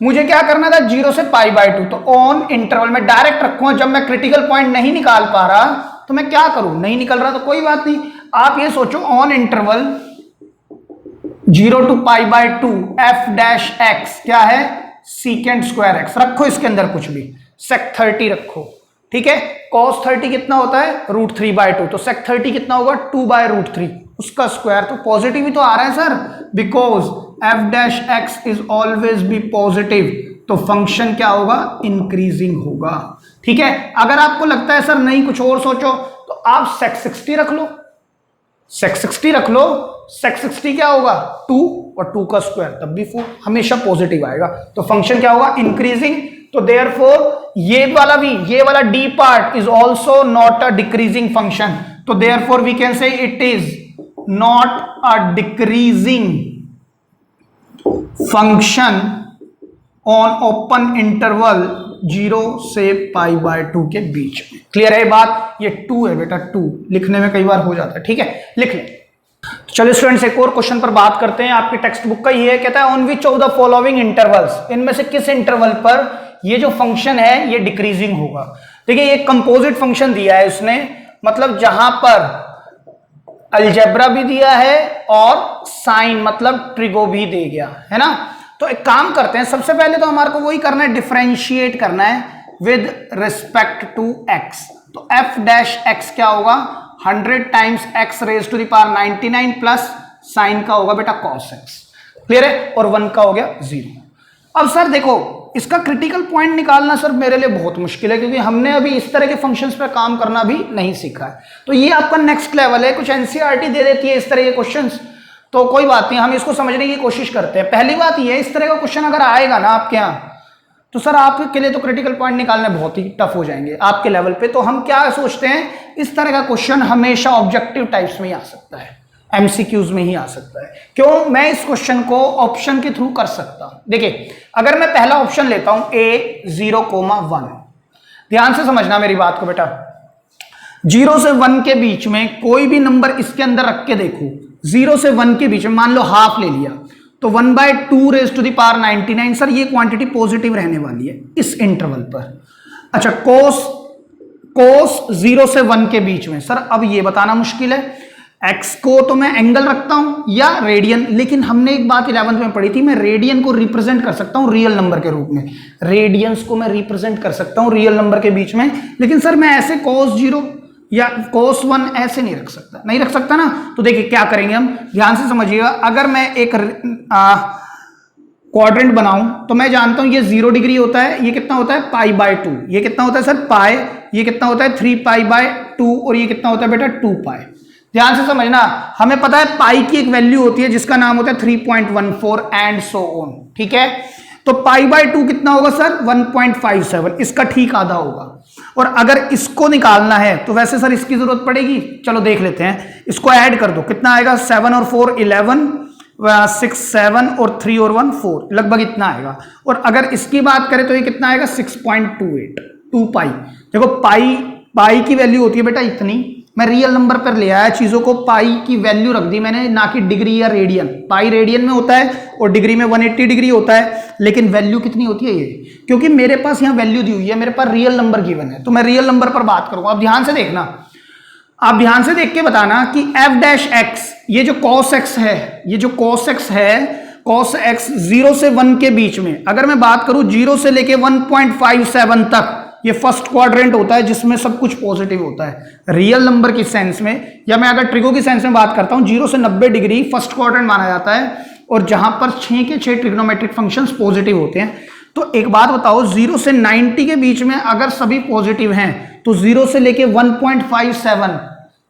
मुझे क्या करना था? 0 से π/2। तो ऑन इंटरवल में डायरेक्ट रखूंगा। जब मैं क्रिटिकल पॉइंट नहीं निकाल पा रहा तो मैं क्या करूं? नहीं निकल रहा तो कोई बात नहीं। आप ये सोचो on interval 0 to π/2 f dash x क्या है? Secant square x। रखो इसके अंदर कुछ भी, sec 30 रखो। ठीक है, cos 30 कितना होता है? √3/2। तो sec 30 कितना होगा? 2/√3, उसका स्क्वायर। तो पॉजिटिव ही तो आ रहा है sir, because f dash x is always be positive तो फंक्शन क्या होगा, इंक्रीजिंग होगा। ठीक है, अगर आपको लगता है सर नहीं कुछ और सोचो, तो आप sec 60 रख लो, sec 60 रख लो। sec 60 क्या होगा, 2 और 2 का स्क्वायर तब भी 4, हमेशा पॉजिटिव आएगा, तो फंक्शन क्या होगा, इंक्रीजिंग। तो देयरफॉर ये वाला D part is also not a decreasing function, तो therefore we can say it is not a decreasing function on open interval 0 से π/2 के बीच में। क्लियर है बात, ये 2 है बेटा, 2 लिखने में कई बार हो जाता है। ठीक है, लिख ले। चलिए स्टूडेंट्स, एक और क्वेश्चन पर बात करते हैं। आपकी टेक्स्ट बुक का ये है, कहता है on which of the following intervals, इनमें से किस इंटरवल पर ये जो फंक्शन है ये डिक्रीजिंग होगा। देखिए ये कंपोजिट फंक्शन दिया है उसने, मतलब जहां पर अलजेब्रा भी दिया है और साइन मतलब ट्रिगो भी दे गया है ना। तो एक काम करते हैं, सबसे पहले तो हमारे को वही करना है, डिफरेंशिएट करना है विद रिस्पेक्ट टू x। तो f डैश x क्या होगा, 100 times x raise to the power 99 plus sine का होगा बेटा cos x। क्लियर है, और 1 का हो गया 0। अब सर देखो, इसका क्रिटिकल पॉइंट निकालना सर मेरे लिए बहुत मुश्किल है, क्योंकि हमने अभी इस तरह के फंक्शंस पर काम करना भी नहीं सीखा है। तो ये आपका नेक्स्ट लेवल है, कुछ एनसीईआरटी दे देती है इस तरह के क्वेश्चंस, तो कोई बात नहीं, हम इसको समझने की कोशिश करते हैं। पहली बात ये है, इस तरह का क्वेश्चन अगर आएगा ना आपके यहाँ, तो सर आपके लिए तो क्रिटिकल पॉइंट निकालने बहुत ही टफ हो जाएंगे आपके लेवल पे। तो हम क्या सोचते हैं, इस तरह का क्वेश्चन हमेशा ऑब्जेक्टिव टाइप्स में ही आ सकता है, एमसीक्यूज में ही आ सकता है। क्यों, मैं इस क्वेश्चन को ऑप्शन के थ्रू कर सकता हूं। देखिए अगर मैं पहला ऑप्शन लेता हूं a 0,1, ध्यान से समझना मेरी बात को बेटा, 0 से 1 के बीच में कोई भी नंबर इसके अंदर रख के देखो, 0 से 1 के बीच में मान लो हाफ ले लिया, तो 1/2 raise to the power 99, sir ये क्वांटिटी पॉजिटिव रहने वाली है इस इंटरवल पर। अच्छा, कोस 0 से 1 के बीच में, सर अब ये बताना मुश्किल है, x को तो मैं एंगल रखता हूं या रेडियन, लेकिन हमने एक बात 11th में पढ़ी थी, मैं रेडियन को रिप्रेजेंट कर सकता हूं रियल नंबर के रूप में, रेडियंस को मैं रिप्रेजेंट कर सकता हूं रियल नंबर के बीच में, लेकिन सर मैं ऐसे cos 0 या cos 1 ऐसे नहीं रख सकता ना। तो देखिए क्या करेंगे हम, ध्यान से समझिएगा। अगर मैं एक क्वाड्रेंट बनाऊं, तो मैं जानता हूं ये 0 डिग्री होता है, ये कितना होता है π/2, ये कितना होता है सर पाई, ये कितना होता है 3π/2, और ये कितना होता है बेटा 2π। ध्यान से समझना, हमें पता है पाई की एक वैल्यू होती है जिसका नाम होता है 3.14 एंड सो ऑन। ठीक है, तो π/2 कितना होगा सर 1.57, इसका ठीक आधा होगा। और अगर इसको निकालना है तो वैसे सर इसकी जरूरत पड़ेगी, चलो देख लेते हैं, इसको ऐड कर दो, कितना आएगा 7 और 4 11, 6 7 और 3 और 1 4, लगभग इतना आएगा। और अगर इसकी बात करें तो ये कितना आएगा 6.28, 2π। देखो पाई की वैल्यू होती है बेटा इतनी, मैं रियल नंबर पर ले आया चीजों को, पाई की वैल्यू रख दी मैंने, ना कि डिग्री या रेडियन। पाई रेडियन में होता है और डिग्री में 180 डिग्री होता है, लेकिन वैल्यू कितनी होती है ये, क्योंकि मेरे पास यहाँ वैल्यू दी हुई है, मेरे पास रियल नंबर गिवन है, तो मैं रियल नंबर पर बात करूंगा। अब ध्यान से देखना, आप ध्यान से देख के बताना कि f डैश x, ये जो cos x है, ये जो cos x है, cos x 0 से 1 के बीच में, अगर मैं बात करूं 0 से लेके 1.57 तक, ये फर्स्ट क्वाड्रेंट होता है जिसमें सब कुछ पॉजिटिव होता है रियल नंबर की सेंस में, या मैं अगर ट्रिगो की सेंस में बात करता हूं, 0 से 90 डिग्री फर्स्ट क्वाड्रेंट माना जाता है, और जहां पर 6 के 6 ट्रिग्नोमेट्रिक फंक्शंस पॉजिटिव होते हैं। तो एक बात बताओ, 0 से 90 के बीच में अगर सभी पॉजिटिव हैं, तो 0 से लेके 1.57,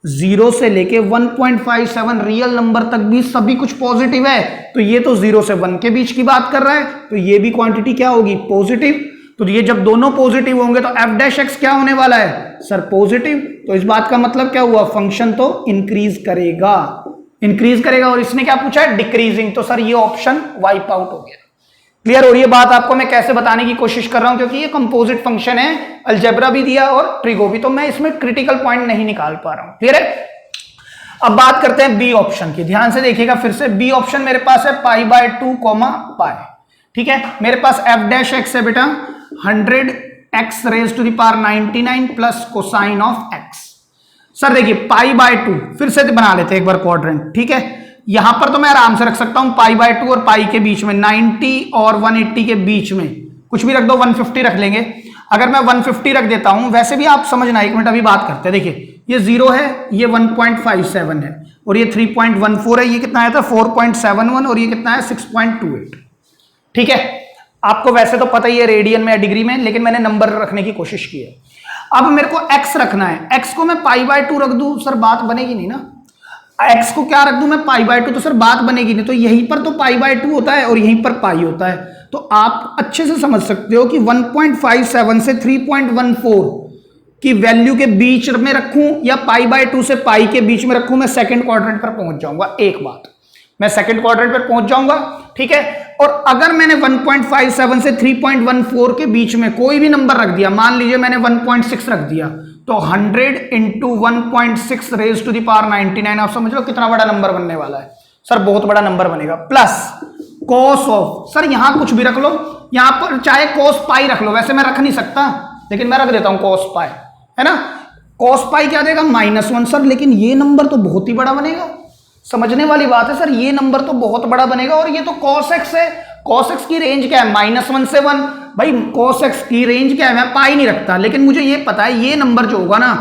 0 से लेके 1.57 रियल नंबर तक भी सभी कुछ पॉजिटिव है, तो ये तो 0 से 1 के बीच की बात कर रहा है, तो ये भी क्वांटिटी क्या होगी, पॉजिटिव। तो ये जब दोनों पॉजिटिव होंगे तो f डैश x क्या होने वाला है सर, पॉजिटिव। तो इस बात का मतलब क्या हुआ, फंक्शन तो इंक्रीज करेगा, और इसने क्या पूछा है, डिक्रीजिंग, तो सर ये ऑप्शन वाइप आउट हो गया। क्लियर हो रही है बात आपको, मैं कैसे बताने की कोशिश कर रहा हूं, क्योंकि ये कंपोजिट फंक्शन है, अलजेब्रा भी दिया और ट्रिगो भी, तो मैं इसमें क्रिटिकल पॉइंट नहीं निकाल पा रहा हूं। क्लियर है। अब बात करते हैं बी ऑप्शन की, ध्यान से देखिएगा फिर से, बी ऑप्शन मेरे पास है π/2, π। ठीक है, मेरे पास f डैश x है बेटा 100 x raise to the power 99 plus cosine of x। Sir देखिए π/2, फिर से बना लेते हैं एक बार क्वाड्रेंट। ठीक है, यहां पर तो मैं आराम से रख सकता हूं π/2 और पाई के बीच में, 90 और 180 के बीच में कुछ भी रख दो, 150 रख लेंगे। अगर मैं 150 रख देता हूं, वैसे भी आप समझना, एक मिनट अभी बात करते हैं। देखिए ये 0 है, ये 1.57 है, और ये 3.14 है, ये कितना आया था 4.71, और ये कितना है 6.28। ठीक है, आपको वैसे तो पता ही है रेडियन में या डिग्री में, लेकिन मैंने नंबर रखने की कोशिश की है। अब मेरे को x रखना है, x को मैं π/2 रख दूं, सर बात बनेगी नहीं ना। x को क्या रख दूं मैं π/2, तो सर बात बनेगी नहीं। तो यहीं पर तो π/2 होता है और यहीं पर पाई होता है। तो आप अच्छे से समझ सकते हो कि 1.57 से 3.14 की वैल्यू के बीच में रखूं या π/2 से पाई के बीच में रखूं, मैं सेकंड क्वाड्रेंट पर पहुंच जाऊंगा। एक बात, मैं सेकंड क्वाड्रेंट पर पहुंच जाऊंगा, ठीक है। और अगर मैंने 1.57 से 3.14 के बीच में कोई भी नंबर रख दिया, मान लीजिए मैंने 1.6 रख दिया, तो 100 into 1.6 raise to the power 99, आप समझ लो कितना बड़ा नंबर बनने वाला है सर, बहुत बड़ा नंबर बनेगा। प्लस कॉस ऑफ, सर यहां कुछ भी रख लो, यहां पर चाहे कॉस पाई रख लो, वैसे मैं रख नहीं सकता लेकिन मैं रख देता हूं कॉस पाई, है ना। कॉस पाई क्या देगा -1 सर, लेकिन ये नंबर तो बहुत ही बड़ा बनेगा। समझने वाली बात है सर, ये नंबर तो बहुत बड़ा बनेगा और ये तो cos x है। cos x की रेंज क्या है, -1 से 1। भाई cos x की रेंज क्या है, मैं पाई नहीं रखता, लेकिन मुझे ये पता है ये नंबर जो होगा ना,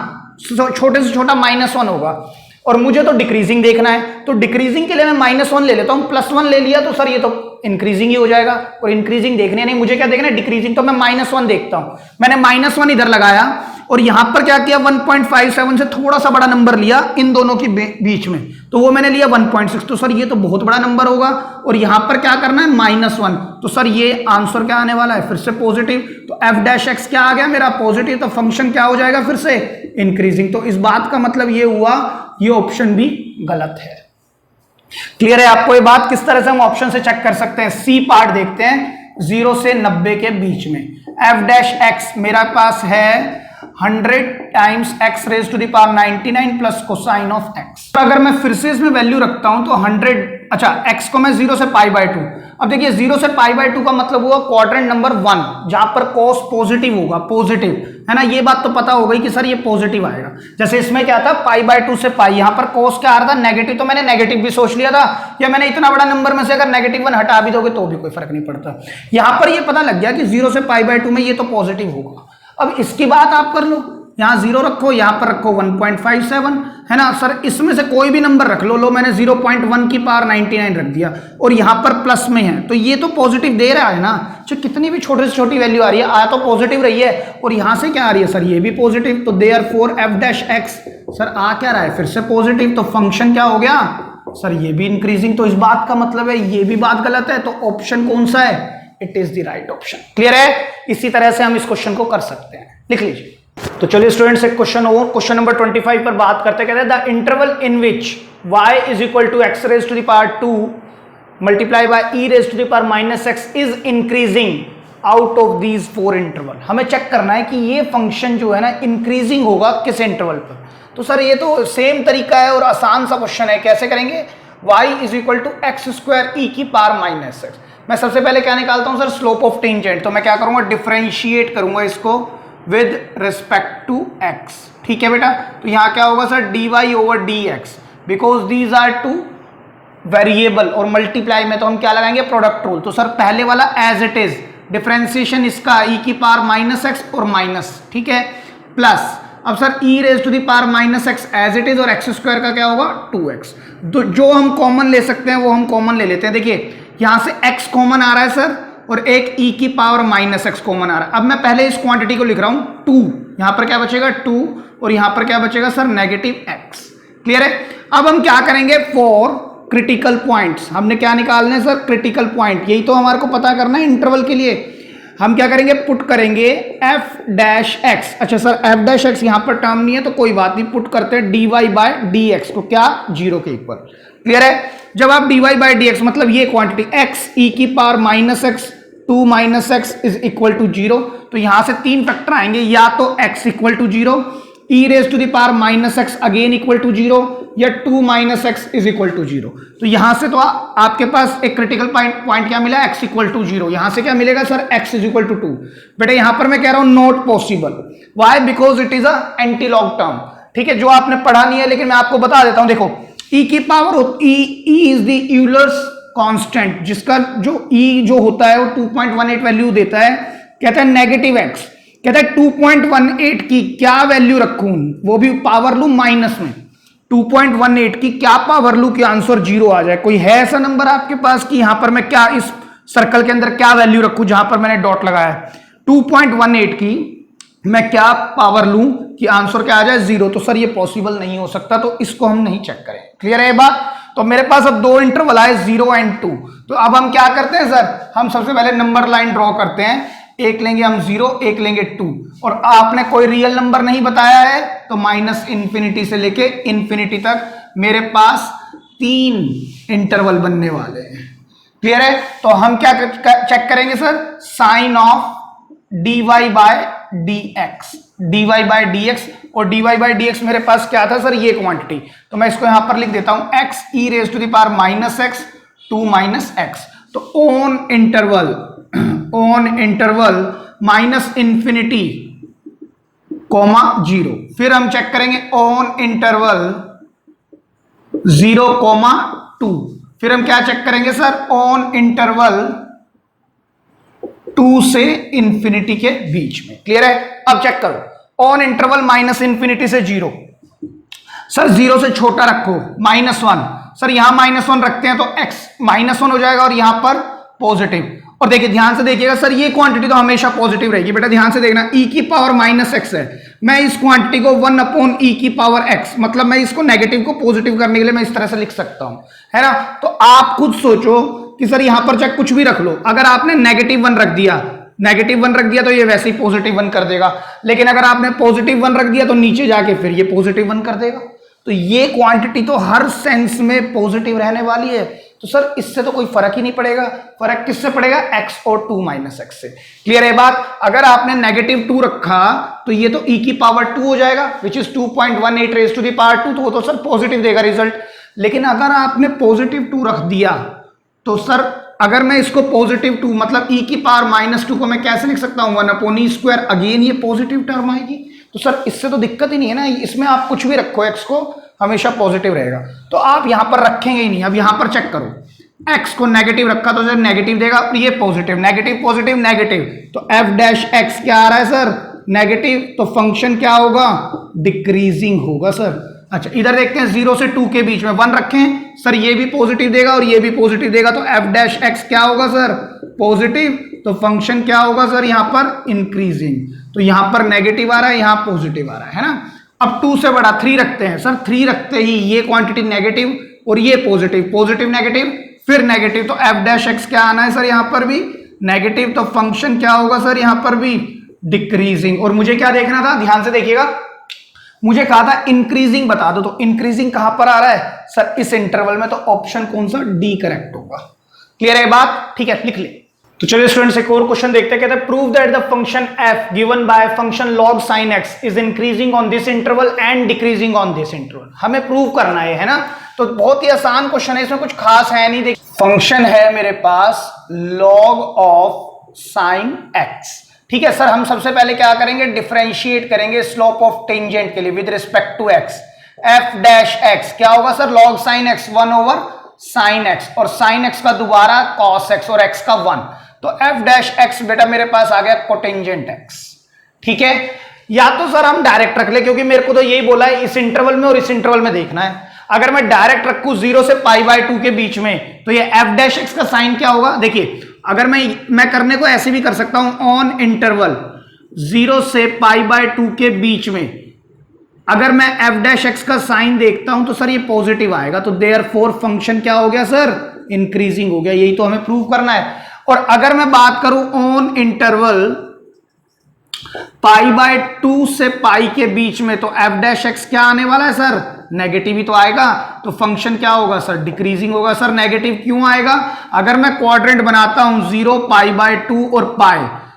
छोटे से छोटा -1 होगा और मुझे तो डिक्रीजिंग देखना है। तो डिक्रीजिंग के लिए मैं -1 ले लेता हूं, +1 ले लिया तो सर ये तो इंक्रीजिंग ही हो जाएगा। और इंक्रीजिंग देखने नहीं, मुझे क्या देखना है, डिक्रीजिंग। तो मैं -1 देखता हूं, मैंने -1 इधर लगाया और यहां पर क्या किया, 1.57 से थोड़ा सा बड़ा नंबर लिया इन दोनों के बीच में, तो वो मैंने लिया 1.6। तो सर ये तो बहुत बड़ा नंबर होगा और यहां पर क्या करना है, -1। तो सर ये आंसर क्या आने वाला है, फिर से पॉजिटिव। तो f' क्या आ गया मेरा, पॉजिटिव। तो फंक्शन क्या हो जाएगा, फिर से इंक्रीजिंग। तो इस बात का मतलब ये हुआ ये ऑप्शन भी गलत है। क्लियर है आपको ये बात? किस तरह से हम ऑप्शन से चेक कर सकते हैं, सी पार्ट देखते हैं, 0 से 90 के बीच में f' मेरा पास है 100 times x raise to the power 99 plus cosine of x। तो अगर मैं फिर से इसमें वैल्यू रखता हूं तो 100, अच्छा x को मैं 0 से π/2। अब देखिए 0 से π/2 का मतलब हुआ क्वाड्रेंट नंबर 1, जहां पर cos पॉजिटिव होगा, पॉजिटिव, है ना। ये बात तो पता हो गई कि सर ये पॉजिटिव आएगा। जैसे इसमें क्या था, π/2 से पाई, यहां पर cos क्या आ रहा था, नेगेटिव। तो मैंने नेगेटिव भी सोच लिया था, या मैंने इतना बड़ा नंबर में से अगर -1 हटा भी दोगे तो भी कोई फर्क नहीं पड़ता। यहां पर ये पता लग गया कि 0 से π/2 में ये तो पॉजिटिव होगा। अब इसकी बात आप कर लो, यहां 0 रखो, यहां पर रखो 1.57, है ना। सर इसमें से कोई भी नंबर रख लो, मैंने 0.1 की पावर 99 रख दिया और यहां पर प्लस में है, तो ये तो पॉजिटिव दे रहा है ना। जो कितनी भी छोटे से छोटी वैल्यू आ रही है, आया तो पॉजिटिव रही है। और यहां से क्या आ रही है सर, ये भी पॉजिटिव। तो देयरफॉर f' सर आ क्या रहा है, फिर से पॉजिटिव। तो फंक्शन क्या हो गया सर, ये भी इंक्रीजिंग। तो इस बात का मतलब है ये भी बात गलत है। तो ऑप्शन कौन सा है, it is the right option. Clear है? इसी तरह से हम इस क्वेश्चन को कर सकते हैं, लिख लीजिए। तो चलिए स्टूडेंट्स, एक क्वेश्चन हो, क्वेश्चन नंबर 25 पर बात करते, कहते हैं the interval in which y is equal to x raise to the power 2 multiply by e raise to the power -x is increasing out of these 4 interval. हमें चेक करना है कि ये फंक्शन जो है ना इंक्रीजिंग होगा किस इंटरवल पर। तो सर ये तो सेम तरीका है और आसान सा क्वेश्चन है। कैसे करेंगे, y is equal to x² e की पावर -x। मैं सबसे पहले क्या निकालता हूं सर, स्लोप ऑफ टेंजेंट। तो मैं क्या करूंगा, डिफरेंशिएट करूंगा इसको विद रिस्पेक्ट टू x। ठीक है बेटा, तो यहां क्या होगा sir, dy over dx, because these are two variable. और मल्टीप्लाई में तो हम क्या लगाएंगे, प्रोडक्ट रूल। तो सर पहले वाला एज इट इज, डिफरेंशिएशन इसका e की पावर -x और माइनस, ठीक है, प्लस अब sir e raise to the power -x as it is और x² का क्या होगा 2x। तो जो हम कॉमन ले सकते हैं वो हम कॉमन ले लेते हैं। देखिए यहां से x कॉमन आ रहा है सर और एक e की पावर -x कॉमन आ रहा है। अब मैं पहले इस क्वांटिटी को लिख रहा हूं 2, यहां पर क्या बचेगा 2 और यहां पर क्या बचेगा सर -x। क्लियर है? अब हम क्या करेंगे, फॉर क्रिटिकल पॉइंट्स हमने क्या निकालना है सर, क्रिटिकल पॉइंट। यही तो हमारे को पता करना है इंटरवल के लिए। हम क्या करेंगे, पुट करेंगे f'(x). अच्छा सर f'(x) यहां पर टर्म नहीं है तो कोई बात नहीं, पुट करते हैं dy बाय dx को क्या 0 के इक्वल। क्लियर है? जब आप dy बाय dx मतलब ये क्वांटिटी x e की power -x 2 x is equal to 0, तो यहां से 3 फैक्टर आएंगे, या तो x equal to 0, e raise to the power -x again equal to 0, या 2 x इज इक्वल टू 0। तो यहां से तो आपके पास एक क्रिटिकल पॉइंट क्या मिला, x इक्वल टू 0। यहां से क्या मिलेगा sir, x is equal to 2। बेटा यहां पर मैं कह रहा हूं not possible. Why? Because it is a anti log term. ठीक है, जो आपने पढ़ा नहीं है लेकिन मैं आपको बता देता हूं। देखो e की power e is the Euler's constant, जिसका जो e जो होता है वो 2.18 वैल्यू देता है। कहता है नेगेटिव x, कहता है 2.18 की क्या वैल्यू रखूं, वो भी पावर लू माइनस में। 2.18 की क्या पावर लू कि आंसर 0 आ जाए। कोई है ऐसा नंबर आपके पास कि यहां पर मैं क्या इस सर्कल के अंदर क्या वैल्यू रखूं जहां पर मैंने डॉट लगाया है, 2.18 की मैं क्या पावर लूं कि आंसर क्या आ जाए 0। तो सर ये पॉसिबल नहीं हो सकता, तो इसको हम नहीं चेक करें। क्लियर है ये बात? तो मेरे पास अब दो इंटरवल आए 0 और 2। तो अब हम क्या करते हैं सर, हम सबसे पहले नंबर लाइन ड्रॉ करते हैं। एक लेंगे हम 0, एक लेंगे 2, और आपने कोई रियल नंबर नहीं बताया है, तो -∞ से लेके इन्फिनिटी तक मेरे पास 3 इंटरवल बनने वाले हैं। क्लियर है? तो हम क्या चेक करेंगे sir, sign of dy by dx, dy by dx, और dy बाय dx मेरे पास क्या था सर, ये क्वांटिटी। तो मैं इसको यहां पर लिख देता हूं x e raise to the power -x 2 -x। तो ऑन इंटरवल -∞, -0। फिर हम चेक करेंगे ऑन इंटरवल 0, 2। फिर हम क्या चेक करेंगे सर, ऑन इंटरवल 2 से इन्फिनिटी के बीच में। क्लियर है? अब चेक करो, ऑन इंटरवल -∞ से 0, सर 0 से छोटा रखो, -1। सर यहां -1 रखते हैं तो x -1 हो जाएगा और यहां पर पॉजिटिव। और देखिए ध्यान से देखिएगा सर, ये क्वांटिटी तो हमेशा पॉजिटिव रहेगी। बेटा ध्यान से देखना, e की पावर -x है, मैं इस क्वांटिटी को 1/e की पावर x, मतलब मैं इसको नेगेटिव को पॉजिटिव करने के लिए मैं इस तरह से लिख सकता हूं, है ना। तो आप खुद सोचो कि सर यहां पर चाहे कुछ भी रख लो, अगर आपने -1 रख दिया, -1 रख दिया तो ये वैसे ही +1 कर देगा, लेकिन अगर आपने +1 रख दिया तो नीचे जाके फिर ये +1 कर देगा। तो ये क्वांटिटी तो हर सेंस में पॉजिटिव रहने वाली है। तो सर इससे तो कोई फर्क ही नहीं पड़ेगा। फर्क किससे पड़ेगा? x और 2 -x से। क्लियर है बात? अगर आपने -2 रखा तो ये तो e की पावर 2 हो जाएगा, which is 2.18 raise to the power 2, तो वो तो सर पॉजिटिव देगा रिजल्ट। लेकिन अगर आपने +2 रख दिया तो सर अगर मैं इसको +2 मतलब e की पावर -2 को मैं कैसे लिख सकता हूं, 1/e², अगेन ये पॉजिटिव टर्म आएगी। तो सर इससे तो दिक्कत ही नहीं है ना, इसमें आप कुछ भी रखो x को हमेशा पॉजिटिव रहेगा। तो आप यहां पर रखेंगे ही नहीं। अब यहां पर चेक करो, x को नेगेटिव रखा तो सर नेगेटिव देगा, और ये पॉजिटिव, नेगेटिव पॉजिटिव नेगेटिव, तो f' क्या आ रहा है सर, नेगेटिव। तो फंक्शन क्या होगा, डिक्रीजिंग होगा सर। अच्छा इधर देखते हैं, 0 से 2 के बीच में 1 रखें, सर ये भी पॉजिटिव देगा और ये भी पॉजिटिव देगा, तो f' क्या होगा सर, पॉजिटिव। तो फंक्शन क्या होगा सर यहाँ पर, इंक्रीजिंग। तो यहां पर नेगेटिव आ रहा है, यहां पॉजिटिव आ रहा है ना। अब 2 से बड़ा 3 रखते हैं, सर 3 रखते ही ये क्वांटिटी नेगेटिव और ये पॉजिटिव, पॉजिटिव नेगेटिव फिर नेगेटिव, तो f' क्या आना है सर यहाँ पर भी नेगेटिव। तो फंक्शन क्या होगा सर यहाँ पर भी, डिक्रीजिंग। और मुझे क्या देखना था, ध्यान से देखिएगा, मुझे कहा था इंक्रीजिंग बता दो, तो इंक्रीजिंग कहां पर आ रहा है सर, इस इंटरवल में। तो ऑप्शन कौन सा, डी करेक्ट होगा। क्लियर है बात? ठीक है, लिख ले। तो चलिए स्टूडेंट्स एक और क्वेश्चन देखते हैं। कहते हैं prove that the function f given by function log sin x is increasing on this interval and decreasing on this interval. हमें प्रूव करना है ना। तो बहुत ही आसान क्वेश्चन है, इसमें कुछ खास है नहीं। देख फंक्शन है मेरे पास log ऑफ sin x, ठीक है सर। हम सबसे पहले क्या करेंगे, डिफरेंशिएट करेंगे स्लोप ऑफ टेंजेंट के लिए with respect to x। f' क्या होगा sir, log sin x 1/sin x, और sin x का दोबारा cos x और x का 1। तो f' बेटा मेरे पास आ गया कोटेंजेंट x, ठीक है। या तो सर हम डायरेक्ट रख ले, क्योंकि मेरे को तो यही बोला है इस इंटरवल में और इस इंटरवल में देखना है। अगर मैं डायरेक्ट रखूं 0 से π/2 के बीच में, तो ये f' का साइन क्या होगा। देखिए अगर मैं करने को ऐसे भी कर सकता हूं, ऑन इंटरवल 0 से π/2 के बीच में अगर मैं f' का साइन देखता हूं तो सर ये पॉजिटिव आएगा। तो देयरफॉर फंक्शन क्या हो गया सर, इंक्रीजिंग हो गया। यही तो हमें प्रूव करना है। और अगर मैं बात करूं ऑन इंटरवल π/2 से π के बीच में, तो f' क्या आने वाला है सर, नेगेटिव ही तो आएगा। तो फंक्शन क्या होगा सर, डिक्रीजिंग होगा। सर नेगेटिव क्यों आएगा, अगर मैं क्वाड्रेंट बनाता हूं 0 π/2 और π,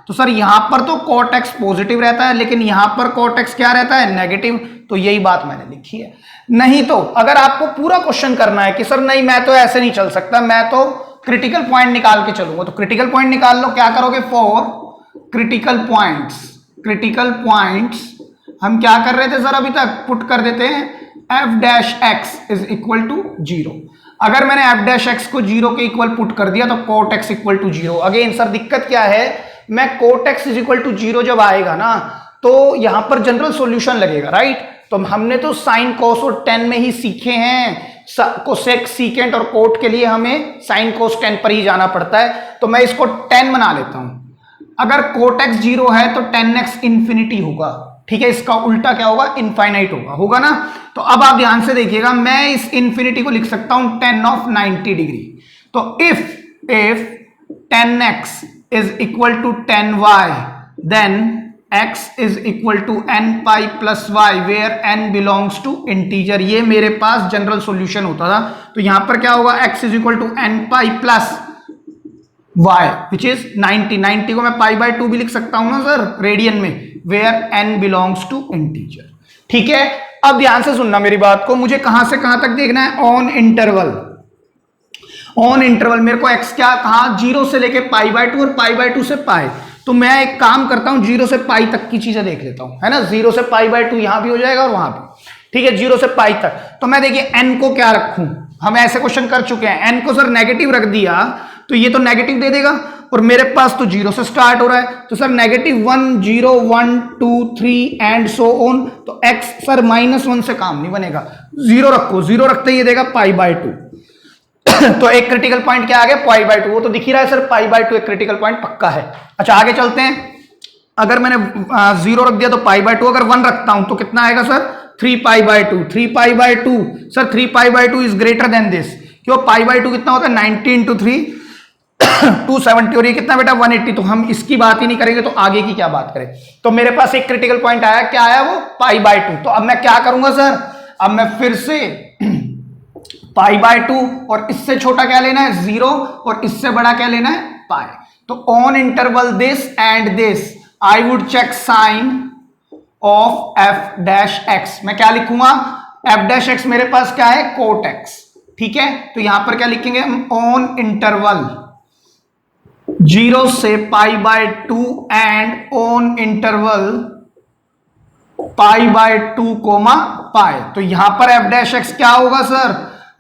तो सर यहां पर तो cot x पॉजिटिव रहता है, लेकिन यहां पर cot x क्या रहता है, नेगेटिव। तो यही बात मैंने लिखी है। नहीं तो अगर आपको पूरा क्वेश्चन करना है कि सर नहीं मैं तो ऐसे नहीं चल सकता, मैं तो क्रिटिकल पॉइंट निकाल के चलूंगा, तो क्रिटिकल पॉइंट निकाल लो। क्या करोगे, फॉर क्रिटिकल पॉइंट्स हम क्या कर रहे थे सर, अभी तक पुट कर देते हैं f' इज इक्वल टू 0। अगर मैंने f' को 0 के इक्वल पुट कर दिया तो cot x equal to 0। Again sir दिक्कत क्या है, मैं cot x is equal to 0 जब आएगा ना, तो यहां पर जनरल सॉल्यूशन लगेगा, राइट। तो हमने तो साइन, कॉस और टेन में ही सीखे हैं कोसेक, सीकेंट और कोट के लिए हमें साइन कोस टेन पर ही जाना पड़ता है, तो मैं इसको 10 बना लेता हूं। अगर कोट एक्स 0 है तो 10x इंफिनिटी होगा, ठीक है, इसका उल्टा क्या होगा, इनफाइनाइट होगा ना। तो अब आप ध्यान से देखिएगा, मैं इस इंफिनिटी को लिख सकता हूं tan ऑफ 90 डिग्री। तो if 10x is equal to 10y then x is equal to n pi plus y where n belongs to integer. ये मेरे पास जनरल सॉल्यूशन होता था। तो यहां पर क्या होगा, x is equal to n pi plus y which is 90 को मैं पाई बाय 2 भी लिख सकता हूं ना सर रेडियन में, where n belongs to integer. ठीक है, अब ध्यान से सुनना मेरी बात को, मुझे कहां से कहां तक देखना है, ऑन इंटरवल। ऑन इंटरवल मेरे को x क्या कहा, 0 से लेके पाई बाय 2 और पाई बाय 2 से पाई। तो मैं एक काम करता हूं, 0 से पाई तक की चीजें देख लेता हूं, है ना। 0 से पाई बाय 2 यहां भी हो जाएगा और वहां भी, ठीक है, 0 से पाई तक। तो मैं देखिए n को क्या रखूं, हम ऐसे क्वेश्चन कर चुके हैं, n को सर नेगेटिव रख दिया तो ये तो नेगेटिव दे देगा, और मेरे पास तो 0 से स्टार्ट हो रहा है, तो सर -1 0 1 2 3 एंड सो ऑन। तो x सर -1 से काम नहीं बनेगा, 0 रखो, 0 रखते ही ये देगा पाई बाय 2। तो एक क्रिटिकल पॉइंट क्या आ गया, पाई बाय 2, वो तो दिख ही रहा है सर, पाई बाय 2 एक क्रिटिकल पॉइंट पक्का है। अच्छा आगे चलते हैं, अगर मैंने 0 रख दिया तो पाई बाय 2, अगर 1 रखता हूं तो कितना आएगा sir, 3 pi by 2। 3 pi by 2 sir, 3 pi by 2 is greater then this, क्यों, पाई बाय 2 कितना होता है, 90 इंटू 3 270, और ये कितना बेटा 180। तो हम इसकी बात ही नहीं करेंगे तो आगे की क्या बात करें। तो मेरे पास एक क्रिटिकल पॉइंट आया, क्या आया वो, पाई बाय 2। तो अब मैं क्या करूंगा सर, अब मैं फिर से पाई बाय 2 और इससे छोटा क्या लेना है 0 और इससे बड़ा क्या लेना है पाई। तो on interval this and this I would check sign of f dash x. मैं क्या लिखूंगा, एफ डैश एक्स मेरे पास क्या है, कोट एक्स, ठीक है। तो यहां पर क्या लिखेंगे हम, ऑन इंटरवल 0 से pi by 2 and on interval pi by 2 comma pi. तो यहां पर एफ डैश एक्स क्या होगा सर,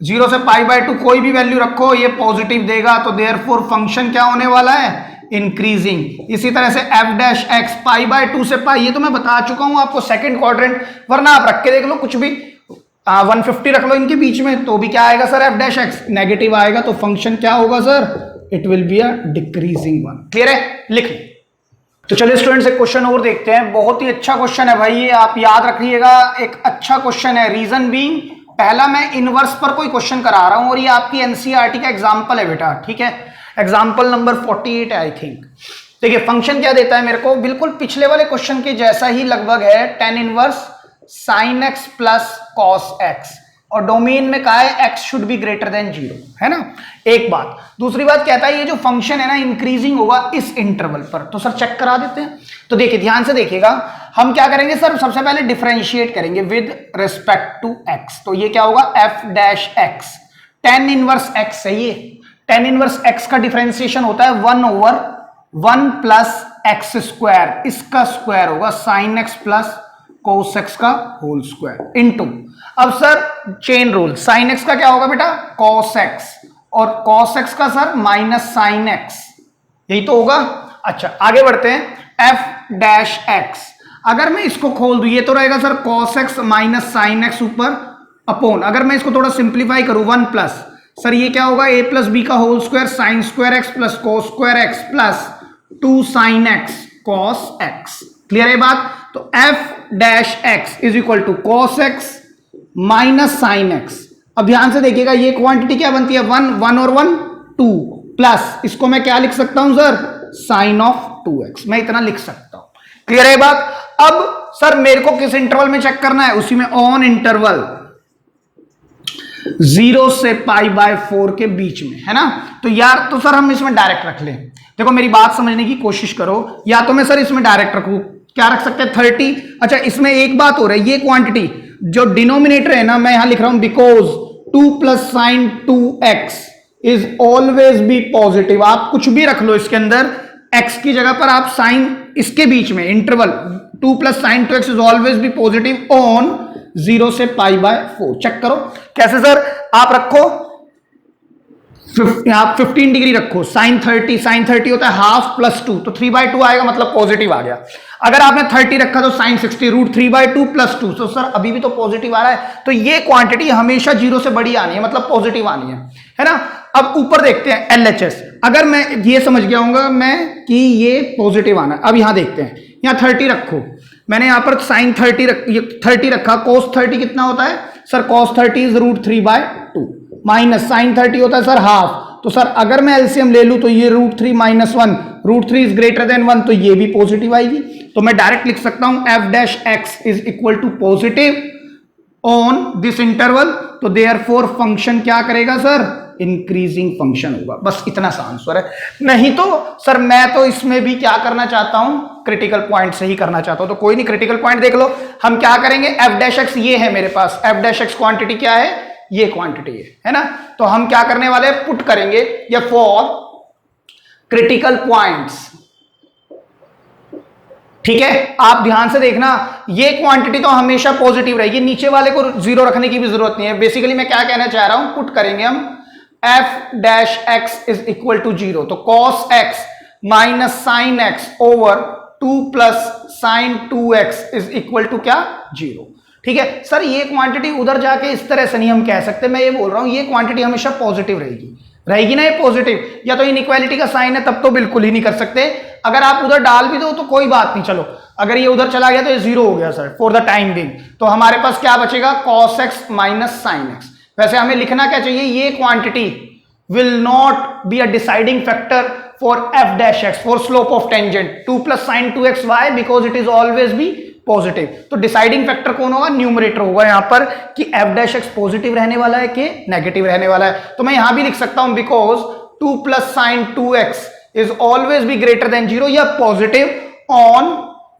0 से पाई बाय 2 कोई भी वैल्यू रखो ये पॉजिटिव देगा, तो देयरफॉर फंक्शन क्या होने वाला है, इंक्रीजिंग। इसी तरह से F dash x pi by 2 से पाई, ये तो मैं बता चुका हूं आपको सेकंड क्वाड्रेंट, वरना आप रख के देख लो कुछ भी, 150 रख लो इनके बीच में, तो भी क्या आएगा sir, f dash x negative आएगा, तो फंक्शन क्या होगा sir, it will be a decreasing one. Clear है, लिख लो। तो चलिए स्टूडेंट्स एक क्वेश्चन और देखते हैं, बहुत ही अच्छा क्वेश्चन है भाई ये, आप याद रखिएगा, एक अच्छा क्वेश्चन है। रीजन बीइंग, पहला मैं इनवर्स पर कोई क्वेश्चन करा रहा हूं और ये आपकी एनसीईआरटी का एग्जांपल है बेटा, ठीक है, एग्जांपल नंबर 48 है आई थिंक। देखिए फंक्शन क्या देता है मेरे को, बिल्कुल पिछले वाले क्वेश्चन के जैसा ही लगभग है, tan inverse sin x plus cos x, और डोमेन में कहा है x should be greater than 0, है ना, एक बात। दूसरी बात कहता है ये जो फंक्शन है ना इंक्रीजिंग होगा इस इंटरवल पर। तो सर चेक करा देते हैं। तो देखिए ध्यान से देखिएगा, हम क्या करेंगे सर, सबसे पहले डिफरेंशिएट करेंगे विद रिस्पेक्ट टू x। तो ये क्या होगा, f dash x tan inverse x है, ये tan इनवर्स x का डिफरेंशिएशन होता है 1/1 प्लस एक्स स्क्वायर, इसका स्क्वायर होगा sin x plus cos x का होल स्क्वायर इनटू, अब sir chain rule, sin x का क्या होगा बेटा cos x, और cos x का सर माइनस sin x, यही तो होगा। अच्छा आगे बढ़ते हैं, f डैश x, अगर मैं इसको खोल दूं ये तो रहेगा sir cos x minus sin x ऊपर अपॉन, अगर मैं इसको थोड़ा सिंप्लीफाई करूं 1 प्लस, सर ये क्या होगा a प्लस बी का whole square sine square x plus cos square x plus 2 sin x cos x। Clear है बात। तो f dash x is equal to cos x minus sine x। अब ध्यान से देखिएगा ये क्वांटिटी क्या बनती है, 1 और 1 2 प्लस, इसको मैं क्या लिख सकता हूं सर, साइन ऑफ 2x, मैं इतना लिख सकता हूं। क्लियर है बात। अब सर मेरे को किस इंटरवल में चेक करना है, उसी में ऑन इंटरवल 0 से पाई बाय 4 के बीच में, है ना। तो यार तो सर हम इसमें डायरेक्ट रख लें, देखो मेरी बात समझने की कोशिश करो, या तो मैं सर इसमें डायरेक्ट रखूं, क्या रख सकते हैं 30। अच्छा इसमें एक बात हो रही है, ये क्वांटिटी जो डिनोमिनेटर है ना, मैं यहां लिख रहा हूं because 2 plus sine 2x is always be positive. आप कुछ भी रख लो इसके अंदर, x की जगह पर आप साइन इसके बीच में interval 2 plus sine 2x is always be positive on 0 से पाई बाय 4। चेक करो कैसे सर, आप रखो यहाँ 15 डिग्री रखो, साइन 30 होता है हाफ प्लस 2, तो 3/2 आएगा, मतलब पॉजिटिव आ गया। अगर आपने 30 रखा तो साइन 60 √3/2 प्लस 2, तो सर अभी भी तो पॉजिटिव आ रहा है, तो ये क्वांटिटी हमेशा 0 से बड़ी आनी है, मतलब पॉजिटिव आनी है ना। अब ऊपर देखते हैं LHS, अगर मैं ये समझ गया हूंगा मैं कि ये पॉजिटिव आना है। अब यहां देखते हैं, यहां 30 रखो, मैंने यहां पर साइन 30 रखा, cos 30 कितना होता है sir, cos 30 is √3/2 minus sine 30 होता है सर हाफ, तो सर अगर मैं एलसीएम ले लूं तो ये √3 - 1, √3 इज ग्रेटर देन 1, तो ये भी पॉजिटिव आएगी। तो मैं डायरेक्ट लिख सकता हूं f' is equal to positive on this interval, तो देयरफॉर फंक्शन क्या करेगा सर, इंक्रीजिंग फंक्शन होगा। बस इतना सा आंसर है। नहीं तो सर मैं तो इसमें भी क्या करना चाहता हूं, क्रिटिकल पॉइंट से ही करना चाहता हूं, तो कोई नहीं, क्रिटिकल पॉइंट देख लो। हम क्या करेंगे, f' ये है मेरे पास, f' क्वांटिटी क्या है, ये क्वांटिटी है ना। तो हम क्या करने वाले हैं, पुट करेंगे या फॉर क्रिटिकल पॉइंट्स, ठीक है। आप ध्यान से देखना, ये क्वांटिटी तो हमेशा पॉजिटिव रहेगी, नीचे वाले को 0 रखने की भी जरूरत नहीं है। बेसिकली मैं क्या कहना चाह रहा हूं, पुट करेंगे हम f' इज इक्वल टू 0, तो cos x minus sine x over 2 plus sine 2x is equal to क्या, 0। ठीक है सर, ये क्वांटिटी उधर जाके इस तरह से नहीं हम कह सकते, मैं ये बोल रहा हूं ये क्वांटिटी हमेशा पॉजिटिव रहेगी ना, ये पॉजिटिव, या तो इनइक्वालिटी का साइन है तब तो बिल्कुल ही नहीं कर सकते। अगर आप उधर डाल भी दो तो कोई बात नहीं, चलो अगर ये उधर चला गया तो ये 0 हो गया sir for the time being, तो हमारे पास क्या बचेगा, cos x minus sine x। वैसे हमें लिखना क्या चाहिए, ये quantity will not be a deciding factor for f' for slope of tangent 2 plus sine 2x y because it is always be positive. तो डिसाइडिंग फैक्टर कौन होगा, न्यूमरेटर होगा यहां पर, कि f' पॉजिटिव रहने वाला है कि नेगेटिव रहने वाला है। तो मैं यहां भी लिख सकता हूं because 2 plus sine 2x is always B greater than 0 या पॉजिटिव ऑन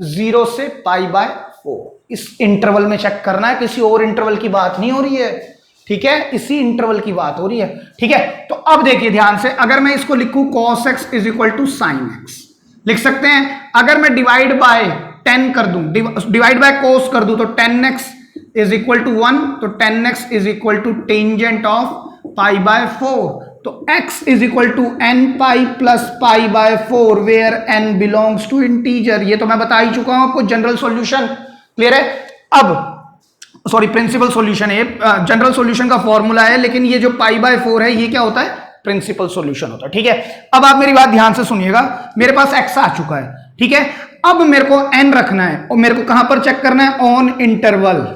0 से π/4। इस इंटरवल में चेक करना है, किसी और इंटरवल की बात नहीं हो रही है, ठीक है, इसी इंटरवल की बात हो रही है। ठीक है, तो अब देखिए ध्यान से, अगर मैं इसको लिखूं cos x is equal to sine x, लिख सकते हैं। अगर मैं डिवाइड बाय 10 कर दूं, डिवाइड बाय cos कर दूं, तो 10x इज इक्वल टू 1, तो 10x is equal to tangent of π/4, तो x is equal to nπ plus π/4 where n belongs to integer. ये तो मैं बता ही चुका हूं आपको, जनरल सॉल्यूशन क्लियर है। अब सॉरी, प्रिंसिपल सॉल्यूशन है, जनरल सॉल्यूशन का फॉर्मूला है, लेकिन ये जो π/4 है ये क्या होता है, प्रिंसिपल सॉल्यूशन होता है। ठीक है, अब आप मेरी बात ध्यान से सुनिएगा, मेरे पास x आ चुका है, ठीक है। अब मेरे को n रखना है, और मेरे को कहां पर चेक करना है, ऑन इंटरवल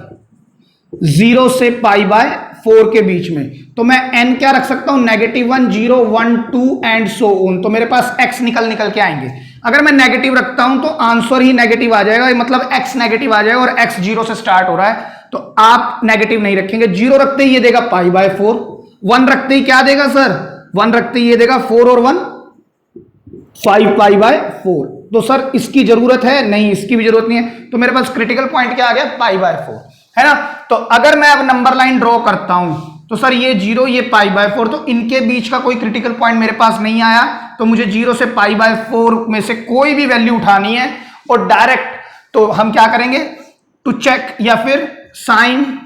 0 से π/4 के बीच में। तो मैं n क्या रख सकता हूं, -1 0 1 2 एंड सो ऑन। तो मेरे पास x निकल के आएंगे। अगर मैं नेगेटिव रखता हूं तो आंसर ही नेगेटिव आ जाएगा, मतलब x नेगेटिव आ जाएगा, और x 0 से स्टार्ट हो रहा है, तो आप नेगेटिव नहीं रखेंगे। 0 रखते ही ये देगा π/4, 1 रखते ही क्या देगा सर, 1 रखते ही ये देगा 4 और 1 5 π/4। तो सर इसकी जरूरत है नहीं, इसकी भी जरूरत नहीं है, तो मेरे पास क्रिटिकल पॉइंट क्या आ गया, π/4 है ना। तो अगर मैं अब नंबर लाइन ड्रॉ करता हूं तो सर ये 0 ये π/4, तो इनके बीच का कोई क्रिटिकल पॉइंट मेरे पास नहीं आया, तो मुझे 0 से π/4 में से कोई भी वैल्यू उठानी है, और डायरेक्ट तो हम क्या करेंगे, टू चेक, या फिर sine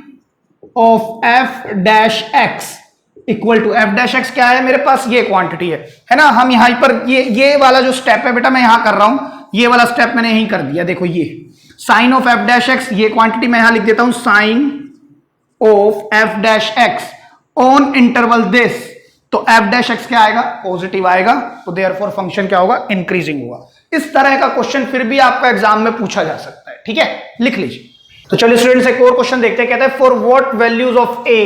of f' equal to f' क्या है मेरे पास, ये क्वांटिटी है ना। हम यहां पर ये वाला जो स्टेप है बेटा मैं यहां कर रहा हूं, ये वाला स्टेप मैंने यहीं कर दिया। देखो ये साइन ऑफ f' ये क्वांटिटी मैं यहां लिख देता हूं, sine of f' on interval this, तो f' क्या आएगा, पॉजिटिव आएगा, तो देयरफॉर फंक्शन क्या होगा, इंक्रीजिंग होगा। इस तरह का क्वेश्चन फिर भी आपका एग्जाम में पूछा जा सकता है, ठीक है, लिख लीजिए। तो चलिए स्टूडेंट्स एक और क्वेश्चन देखते हैं। कहते हैं for what values of a,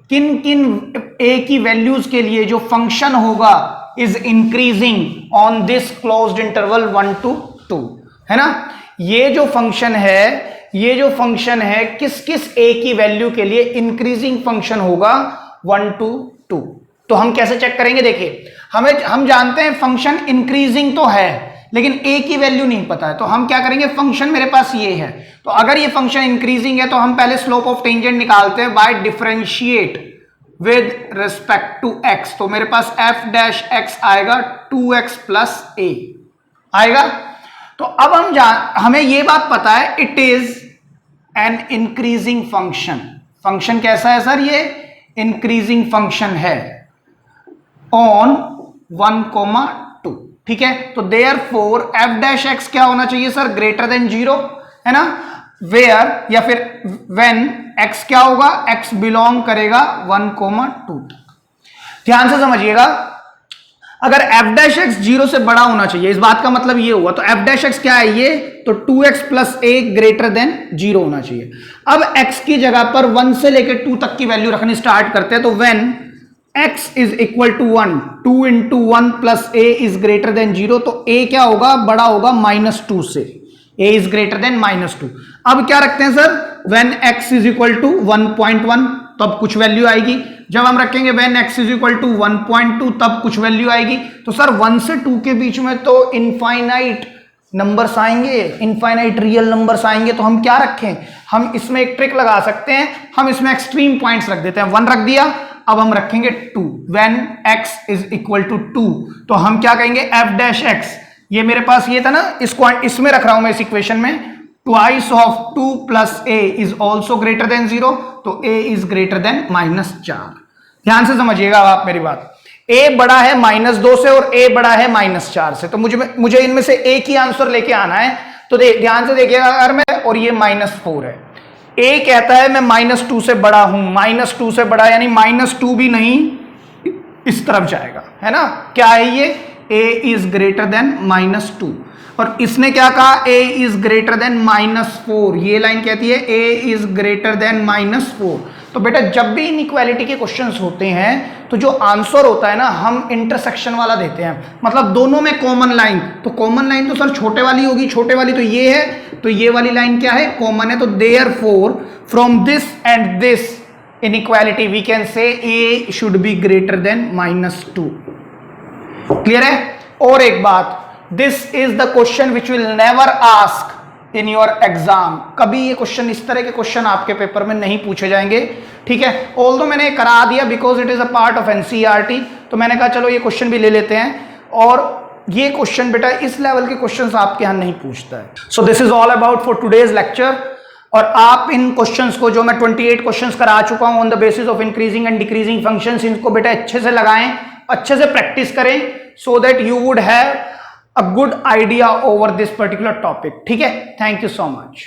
किन किन a की वैल्यूज के लिए जो फंक्शन होगा is increasing on this closed interval 1 to 2, है ना। ये जो फंक्शन है किस किस a की वैल्यू के लिए इंक्रीजिंग फंक्शन होगा 1 to 2। तो हम कैसे चेक करेंगे, देखिए हम जानते हैं फंक्शन इंक्रीजिंग तो है, लेकिन a की वैल्यू नहीं पता है, तो हम क्या करेंगे, फंक्शन मेरे पास ये है, तो अगर ये फंक्शन इंक्रीजिंग है तो हम पहले स्लोप ऑफ टेंजेंट निकालते हैं by differentiate with respect to x। तो मेरे पास f' आएगा 2x प्लस a आएगा। तो अब हमें ये बात पता है, it is an increasing function. Function कैसा है सर, ये इंक्रीजिंग फंक्शन है ऑन 1,2। ठीक है, तो देयरफॉर f डैश x क्या होना चाहिए सर, ग्रेटर देन 0, है ना, वेयर या फिर व्हेन x क्या होगा, x बिलोंग करेगा 1,2 तक। ध्यान से समझिएगा, अगर f डैश x 0 से बड़ा होना चाहिए, इस बात का मतलब ये हुआ, तो f डैश x क्या है ये, तो 2x plus a greater than 0 होना चाहिए। अब x की जगह पर 1 से लेकर 2 तक की वैल्यू रखनी स्टार्ट करते हैं, तो when x is equal to 1, 2 into 1 plus a is greater than 0, तो a क्या होगा, बड़ा होगा -2 से, a इज ग्रेटर देन -2। अब क्या रखते हैं sir, when x is equal to 1.1, तब कुछ वैल्यू आएगी। जब हम रखेंगे when x is equal to 1.2, तब कुछ वैल्यू आएगी। तो सर 1 से 2 के बीच में तो इनफाइनाइट नंबर्स आएंगे, इनफाइनाइट रियल नंबर्स आएंगे, तो हम क्या रखें, हम इसमें एक ट्रिक लगा सकते हैं, हम इसमें एक्सट्रीम पॉइंट्स रख देते हैं। 1 रख दिया, अब हम रखेंगे 2, when x is equal to 2, तो हम क्या कहेंगे, f डैश x, ये मेरे पास ये था ना, इसको इसमें रख रहा हूं मैं इस इक्वेशन में, twice of 2 plus a is also greater than 0, तो a इज ग्रेटर देन -4। ध्यान से समझिएगा आप मेरी बात, a बड़ा है -2 से और a बड़ा है -4 से, तो मुझे इनमें से एक ही आंसर लेके आना है। तो ध्यान से देखिएगा, अगर मैं, और ये -4 है, a कहता है मैं -2 से बड़ा हूं, -2 से बड़ा यानी -2 भी नहीं, इस तरफ जाएगा, है ना, क्या है ये, a इज ग्रेटर देन -2, और इसने क्या कहा, a इज ग्रेटर देन -4, ये लाइन कहती है a इज ग्रेटर देन -4। तो बेटा जब भी इनइक्वालिटी के क्वेश्चंस होते हैं, तो जो आंसर होता है ना, हम इंटरसेक्शन वाला देते हैं, मतलब दोनों में कॉमन लाइन, तो कॉमन लाइन तो सर छोटे वाली होगी, छोटे वाली तो ये है, तो ये वाली लाइन क्या है, कॉमन है, तो therefore from this and this inequality we can say a should be greater than -2। Clear है। और एक बात, this is the question which will never ask in your exam, कभी ये क्वेश्चन, इस तरह के क्वेश्चन आपके पेपर में नहीं पूछे जाएंगे। ठीक है, ऑल्दो मैंने करा दिया because it is a part of NCERT, तो मैंने कहा चलो ये क्वेश्चन भी ले लेते हैं, और ये क्वेश्चन बेटा इस लेवल के क्वेश्चंस आपके यहां नहीं पूछता है। So this is all about for today's lecture, और आप इन क्वेश्चंस को, जो मैं 28 क्वेश्चंस करा चुका हूं on the basis of increasing and decreasing functions, इनको बेटा अच्छे से लगाएं, अच्छे से प्रैक्टिस करें, so that you would have a good idea over this particular topic. ठीक है, thank you so much.